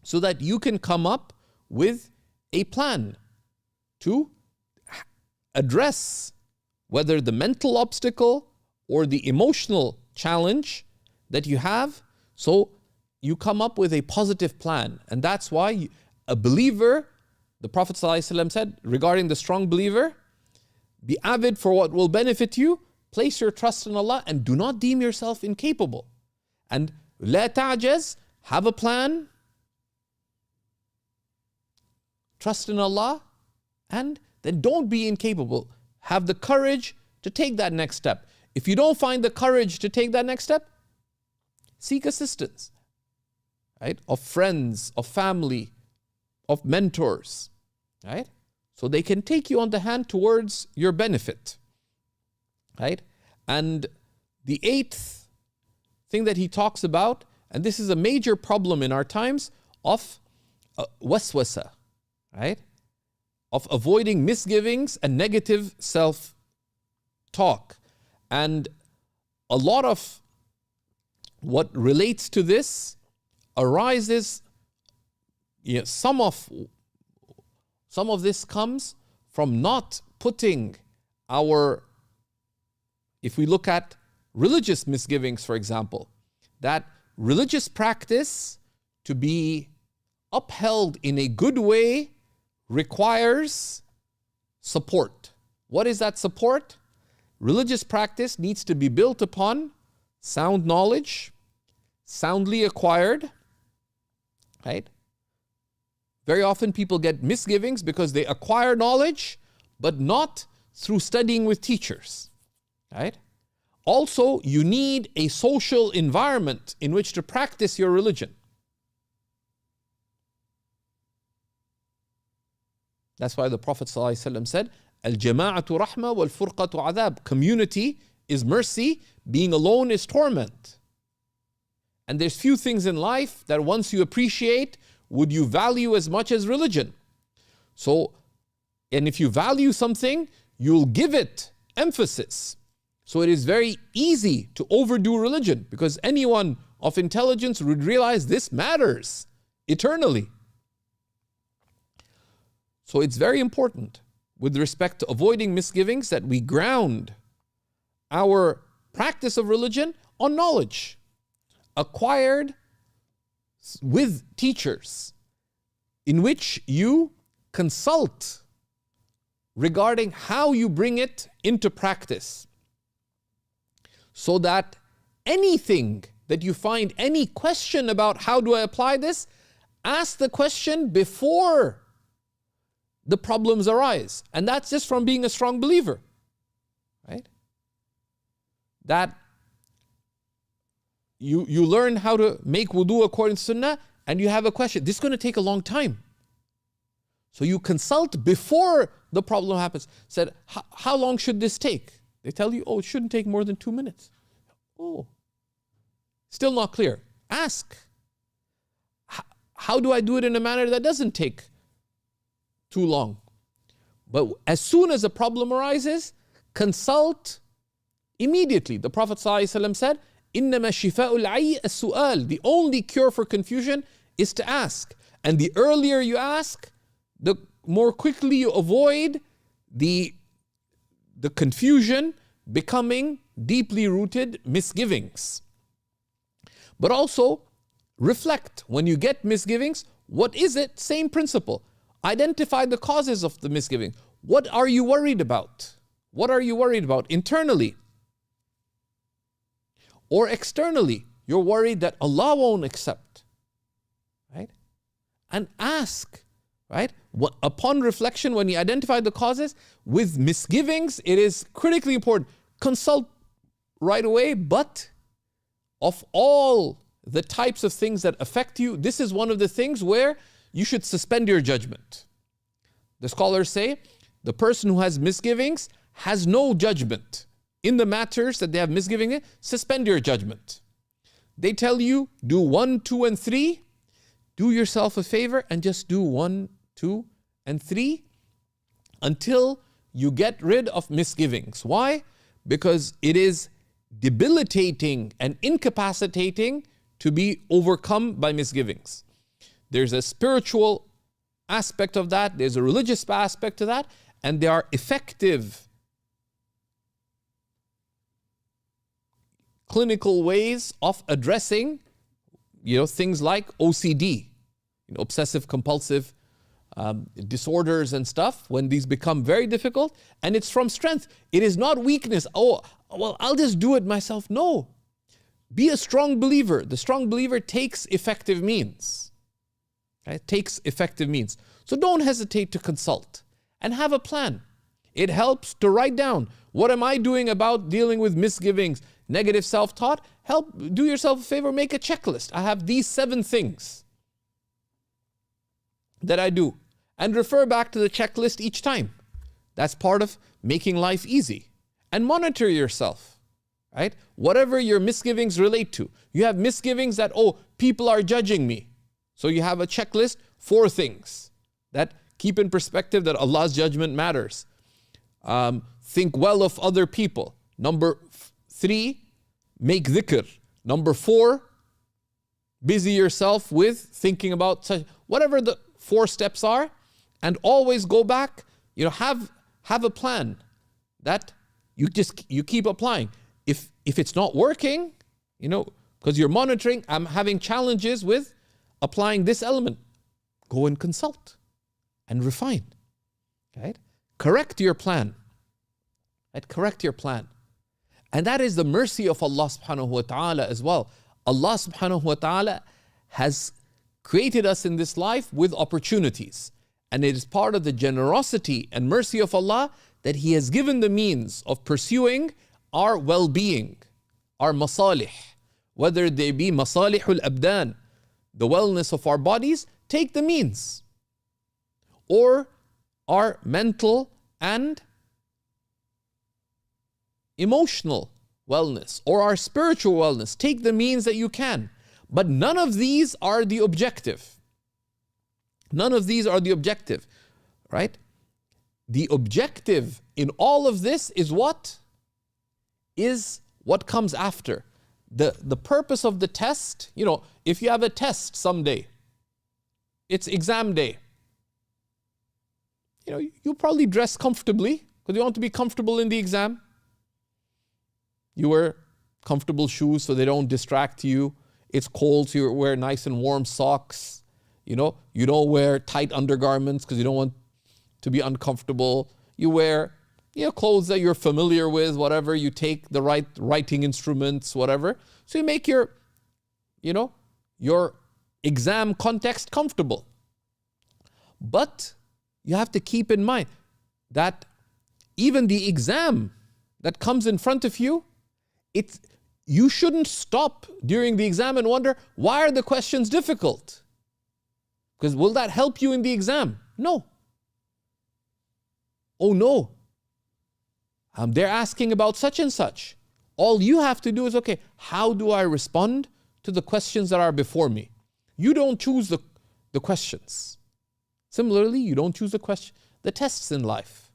so that you can come up with a plan to address whether the mental obstacle or the emotional challenge that you have. So you come up with a positive plan. And that's why a believer, the Prophet ﷺ said regarding the strong believer, be avid for what will benefit you, place your trust in Allah, and do not deem yourself incapable. And la ta'jaz, have a plan, trust in Allah, and then don't be incapable. Have the courage to take that next step. If you don't find the courage to take that next step, seek assistance, right? Of friends, of family, of mentors, right? So they can take you on the hand towards your benefit, right? And the eighth thing that he talks about, and this is a major problem in our times, of waswasa, right? Of avoiding misgivings and negative self-talk. And a lot of what relates to this arises, some of this comes from not putting if we look at religious misgivings, for example, that religious practice to be upheld in a good way requires support. What is that support? Religious practice needs to be built upon sound knowledge, soundly acquired, right? Very often people get misgivings because they acquire knowledge, but not through studying with teachers, right? Also, you need a social environment in which to practice your religion. That's why the Prophet ﷺ said, Al-jama'atu rahma wal-furqatu adab. Community is mercy, being alone is torment. And there's few things in life that once you appreciate, would you value as much as religion. So, and if you value something, you'll give it emphasis. So it is very easy to overdo religion, because anyone of intelligence would realize this matters eternally. So it's very important with respect to avoiding misgivings that we ground our practice of religion on knowledge acquired with teachers, in which you consult regarding how you bring it into practice, so that anything that you find, any question about how do I apply this, ask the question before the problems arise. And that's just from being a strong believer, right? That you learn how to make wudu according to sunnah, and you have a question. This is going to take a long time. So you consult before the problem happens. Said, how long should this take? They tell you, it shouldn't take more than 2 minutes. Still not clear. Ask. How do I do it in a manner that doesn't take too long? But as soon as a problem arises, consult immediately. The Prophet ﷺ said, إِنَّمَا شِفَاءُ الْعَيِّ السُّؤَالِ. The only cure for confusion is to ask. And the earlier you ask, the more quickly you avoid the confusion becoming deeply rooted misgivings. But also reflect when you get misgivings. What is it? Same principle. Identify the causes of the misgiving. What are you worried about? What are you worried about internally? Or externally, you're worried that Allah won't accept, right? And ask, right? Upon reflection, when you identify the causes, with misgivings, it is critically important. Consult right away, but of all the types of things that affect you, this is one of the things where you should suspend your judgment. The scholars say, the person who has misgivings has no judgment. In the matters that they have misgiving in, suspend your judgment. They tell you, do 1, 2, and 3. Do yourself a favor and just do 1, 2, and 3 until you get rid of misgivings. Why? Because it is debilitating and incapacitating to be overcome by misgivings. There's a spiritual aspect of that, there's a religious aspect to that, and there are effective clinical ways of addressing, things like OCD, obsessive compulsive disorders and stuff, when these become very difficult, and it's from strength. It is not weakness. Oh, well, I'll just do it myself. No. Be a strong believer. The strong believer takes effective means. Right? Takes effective means. So don't hesitate to consult and have a plan. It helps to write down, what am I doing about dealing with misgivings, negative self-taught? Do yourself a favor, make a checklist. I have these 7 things that I do. And refer back to the checklist each time. That's part of making life easy. And monitor yourself, right? Whatever your misgivings relate to. You have misgivings that, people are judging me. So you have a checklist, 4 things that keep in perspective that Allah's judgment matters. Think well of other people. Number 3, make dhikr. Number 4, busy yourself with thinking about whatever the 4 steps are. And always go back, have a plan that you keep applying. If it's not working, because you're monitoring, I'm having challenges with applying this element, go and consult and refine, right? Correct your plan, right? Correct your plan. And that is the mercy of Allah subhanahu wa ta'ala as well. Allah subhanahu wa ta'ala has created us in this life with opportunities. And it is part of the generosity and mercy of Allah that He has given the means of pursuing our well-being, our masalih, whether they be Masalih al-Abdan, the wellness of our bodies, take the means, or our mental and emotional wellness, or our spiritual wellness, take the means that you can. But none of these are the objective. None of these are the objective, right? The objective in all of this is what? Is what comes after. The purpose of the test, if you have a test someday, it's exam day. You probably dress comfortably because you want to be comfortable in the exam. You wear comfortable shoes so they don't distract you. It's cold, so you wear nice and warm socks. You don't wear tight undergarments because you don't want to be uncomfortable. You wear, clothes that you're familiar with, whatever. You take the right writing instruments, whatever. So you make your exam context comfortable. But you have to keep in mind that even the exam that comes in front of you, you shouldn't stop during the exam and wonder, why are the questions difficult? Because will that help you in the exam? No. Oh no. They're asking about such and such. All you have to do is, okay, how do I respond to the questions that are before me? You don't choose the questions. Similarly, you don't choose the tests in life.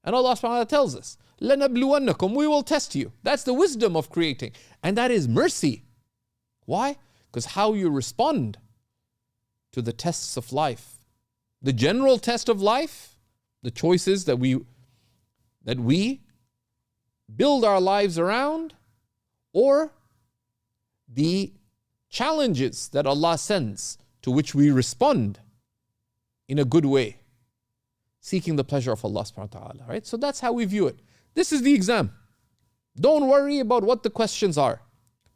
And Allah subhanahu wa ta'ala tells us, لَنَبْلُوَنَّكُمْ, we will test you. That's the wisdom of creating. And that is mercy. Why? Because how you respond to the tests of life, the general test of life, the choices that we build our lives around, or the challenges that Allah sends to which we respond in a good way, seeking the pleasure of Allah subhanahu wa ta'ala, right? So that's how we view it. This is the exam. Don't worry about what the questions are.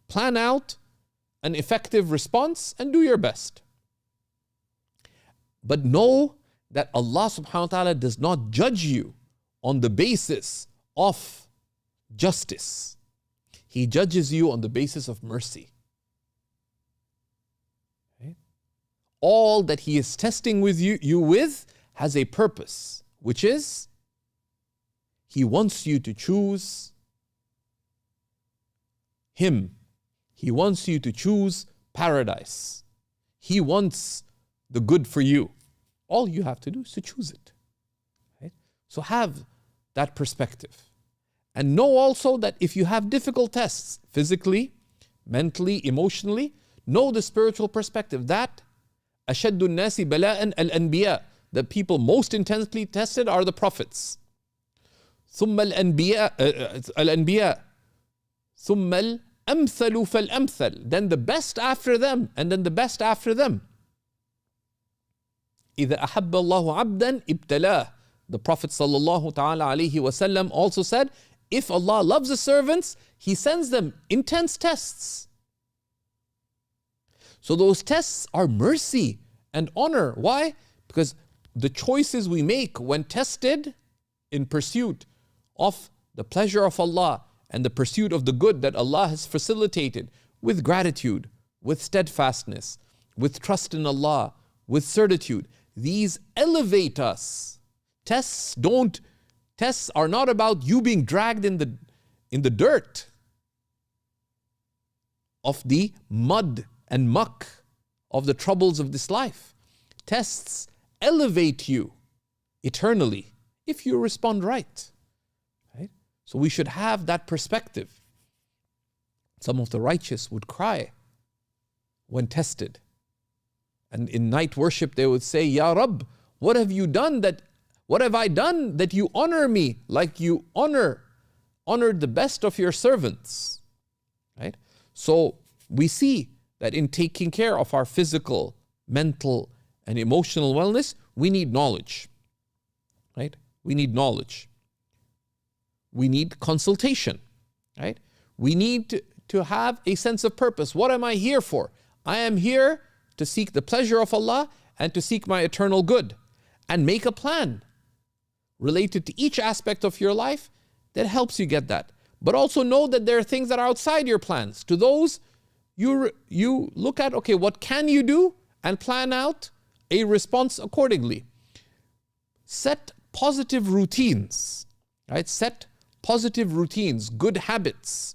Plan out an effective response and do your best. But know that Allah subhanahu wa ta'ala does not judge you on the basis of justice. He judges you on the basis of mercy. Okay? All that He is testing with you with has a purpose, which is He wants you to choose Him. He wants you to choose paradise. He wants the good for you. All you have to do is to choose it. Right? So have that perspective. And know also that if you have difficult tests, physically, mentally, emotionally, know the spiritual perspective that أَشَدُّ النَّاسِ بَلَاءً الْأَنْبِيَاء, the people most intensely tested are the prophets. ثُمَّ الْأَنْبِيَاء ثُمَّ الْأَمْثَلُ فَالْأَمْثَلُ, then the best after them, and then the best after them. إِذَا أَحَبَّ اللَّهُ عَبْدًا ابْتَلَاهُ. The Prophet sallallahu ta'ala alayhi wasallam also said, if Allah loves the servants, He sends them intense tests. So those tests are mercy and honor. Why? Because the choices we make when tested in pursuit of the pleasure of Allah and the pursuit of the good that Allah has facilitated with gratitude, with steadfastness, with trust in Allah, with certitude, these elevate us. Tests are not about you being dragged in the dirt of the mud and muck of the troubles of this life. Tests elevate you eternally if you respond right. Right? So we should have that perspective. Some of the righteous would cry when tested. And in night worship they would say, Ya Rabb, what have I done that you honor me like you honored the best of your servants? Right? So we see that in taking care of our physical, mental, and emotional wellness, we need knowledge. Right? We need knowledge. We need consultation. Right? We need to have a sense of purpose. What am I here for? I am here to seek the pleasure of Allah and to seek my eternal good. And make a plan related to each aspect of your life that helps you get that. But also know that there are things that are outside your plans. To those, you look at, okay, what can you do? And plan out a response accordingly. Set positive routines, right? Set positive routines, good habits,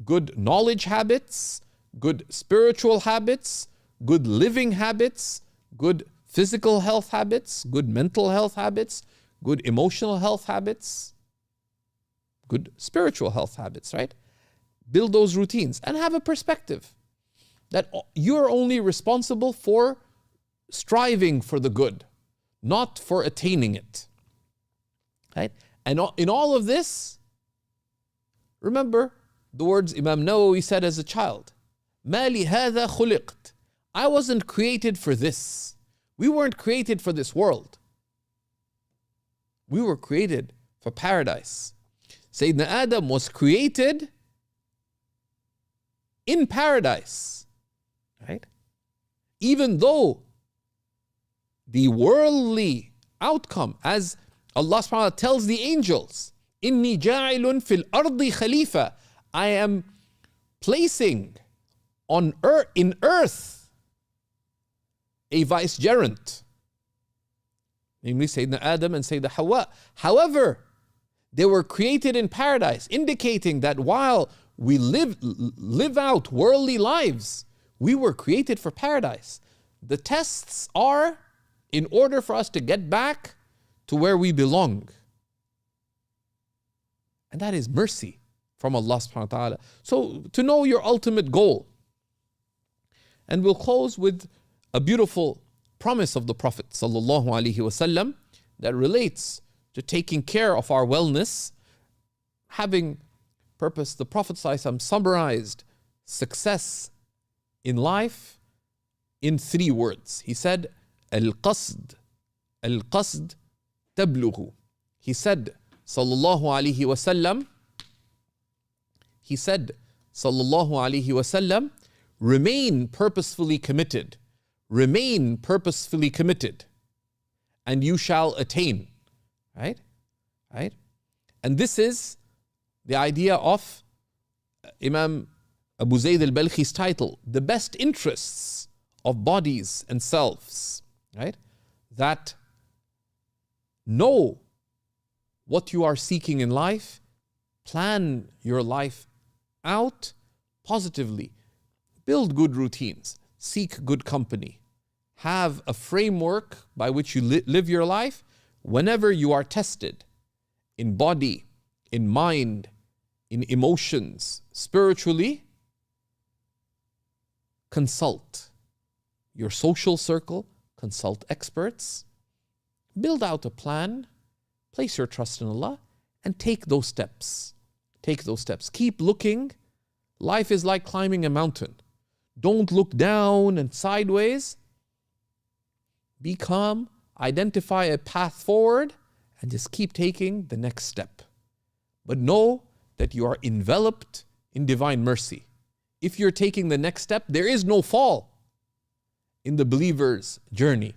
good knowledge habits, good spiritual habits, good living habits, good physical health habits, good mental health habits, good emotional health habits, good spiritual health habits, right? Build those routines and have a perspective that you're only responsible for striving for the good, not for attaining it, right? And in all of this, remember the words Imam Nawawi said as a child, مَا لِهَذَا خُلِقْتَ. I wasn't created for this. We weren't created for this world. We were created for paradise. Sayyidina Adam was created in paradise, right? Even though the worldly outcome, as Allah subhanahu wa ta'ala tells the angels, إِنِّي جَاعِلٌ فِي الْأَرْضِ خَلِيفَةً, I am placing in earth a vicegerent, namely Sayyidina Adam and Sayyidina Hawa. However, they were created in paradise, indicating that while we live out worldly lives, we were created for paradise. The tests are in order for us to get back to where we belong. And that is mercy from Allah subhanahu wa ta'ala. So to know your ultimate goal. And we'll close with a beautiful promise of the Prophet sallallahu alaihi wasallam that relates to taking care of our wellness. Having purpose, the Prophet sallallahu alaihi wasallam summarized success in life in 3 words. He said, al-qasd tablughu. He said, sallallahu alaihi wasallam, remain purposefully committed. Remain purposefully committed, and you shall attain. Right? Right? And this is the idea of Imam Abu Zayd al-Balkhi's title, The Best Interests of Bodies and Selves. Right? That know what you are seeking in life, plan your life out positively, build good routines, seek good company, have a framework by which you live your life whenever you are tested in body, in mind, in emotions, spiritually, consult your social circle, consult experts, build out a plan, place your trust in Allah, and take those steps. Take those steps. Keep looking. Life is like climbing a mountain. Don't look down and sideways. Be calm, identify a path forward, and just keep taking the next step. But know that you are enveloped in divine mercy. If you're taking the next step, there is no fall in the believer's journey.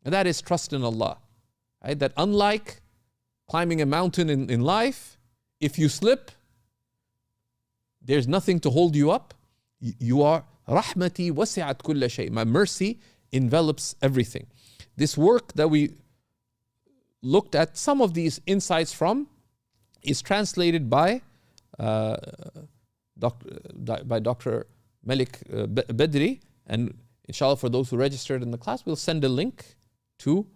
And that is trust in Allah. Right? That unlike climbing a mountain in life, if you slip, there's nothing to hold you up. You are rahmati wasi'at kulla shay. My mercy envelops everything. This work that we looked at some of these insights from is translated by Dr. Malik Bedri, and inshallah for those who registered in the class, we'll send a link to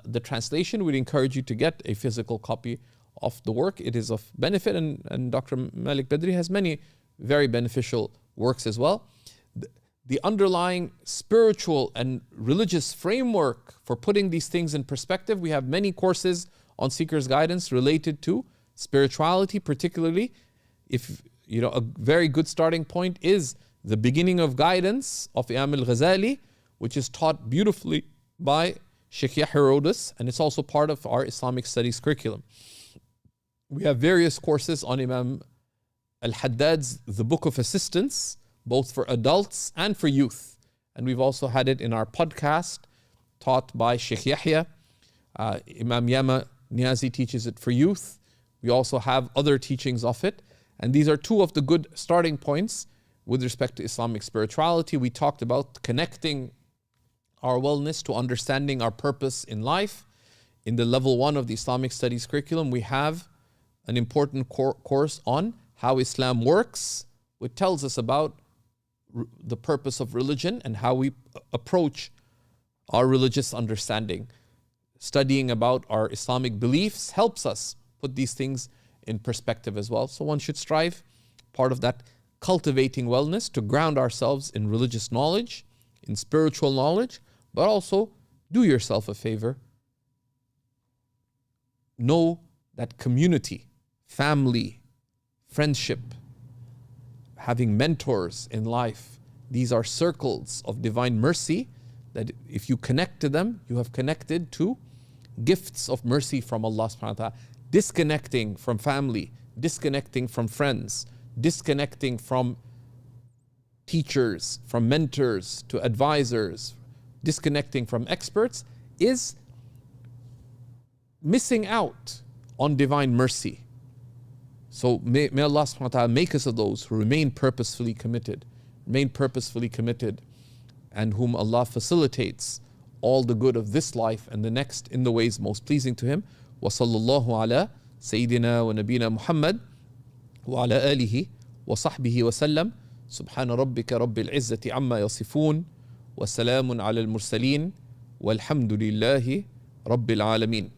the translation. We'd encourage you to get a physical copy of the work. It is of benefit, and Dr. Malik Bedri has many very beneficial works as well. The underlying spiritual and religious framework for putting these things in perspective, we have many courses on Seeker's Guidance related to spirituality, particularly if a very good starting point is the Beginning of Guidance of Imam al-Ghazali, which is taught beautifully by Sheikh Yahya Rodus, and it's also part of our Islamic studies curriculum. We have various courses on Imam al-Haddad's The Book of Assistance, both for adults and for youth. And we've also had it in our podcast taught by Sheikh Yahya. Imam Yama Niazi teaches it for youth. We also have other teachings of it. And these are two of the good starting points with respect to Islamic spirituality. We talked about connecting our wellness to understanding our purpose in life. In the level 1 of the Islamic studies curriculum, we have an important course on how Islam works, which tells us about the purpose of religion and how we approach our religious understanding. Studying about our Islamic beliefs helps us put these things in perspective as well. So one should strive, part of that cultivating wellness, to ground ourselves in religious knowledge, in spiritual knowledge, but also do yourself a favor. Know that community, family, friendship, having mentors in life, these are circles of divine mercy that if you connect to them, you have connected to gifts of mercy from Allah subhanahu wa ta'ala. Disconnecting from family, disconnecting from friends, disconnecting from teachers, from mentors to advisors, disconnecting from experts is missing out on divine mercy. So may Allah subhanahu wa ta'ala make us of those who remain purposefully committed, and whom Allah facilitates all the good of this life and the next in the ways most pleasing to Him. Wa sallallahu ala Sayyidina wa Nabina Muhammad wa ala alihi wa sahbihi wa sallam. Subhana rabbika rabbil izzati amma yasifun wa salamun ala al-mursaleen walhamdulillahi rabbil alameen.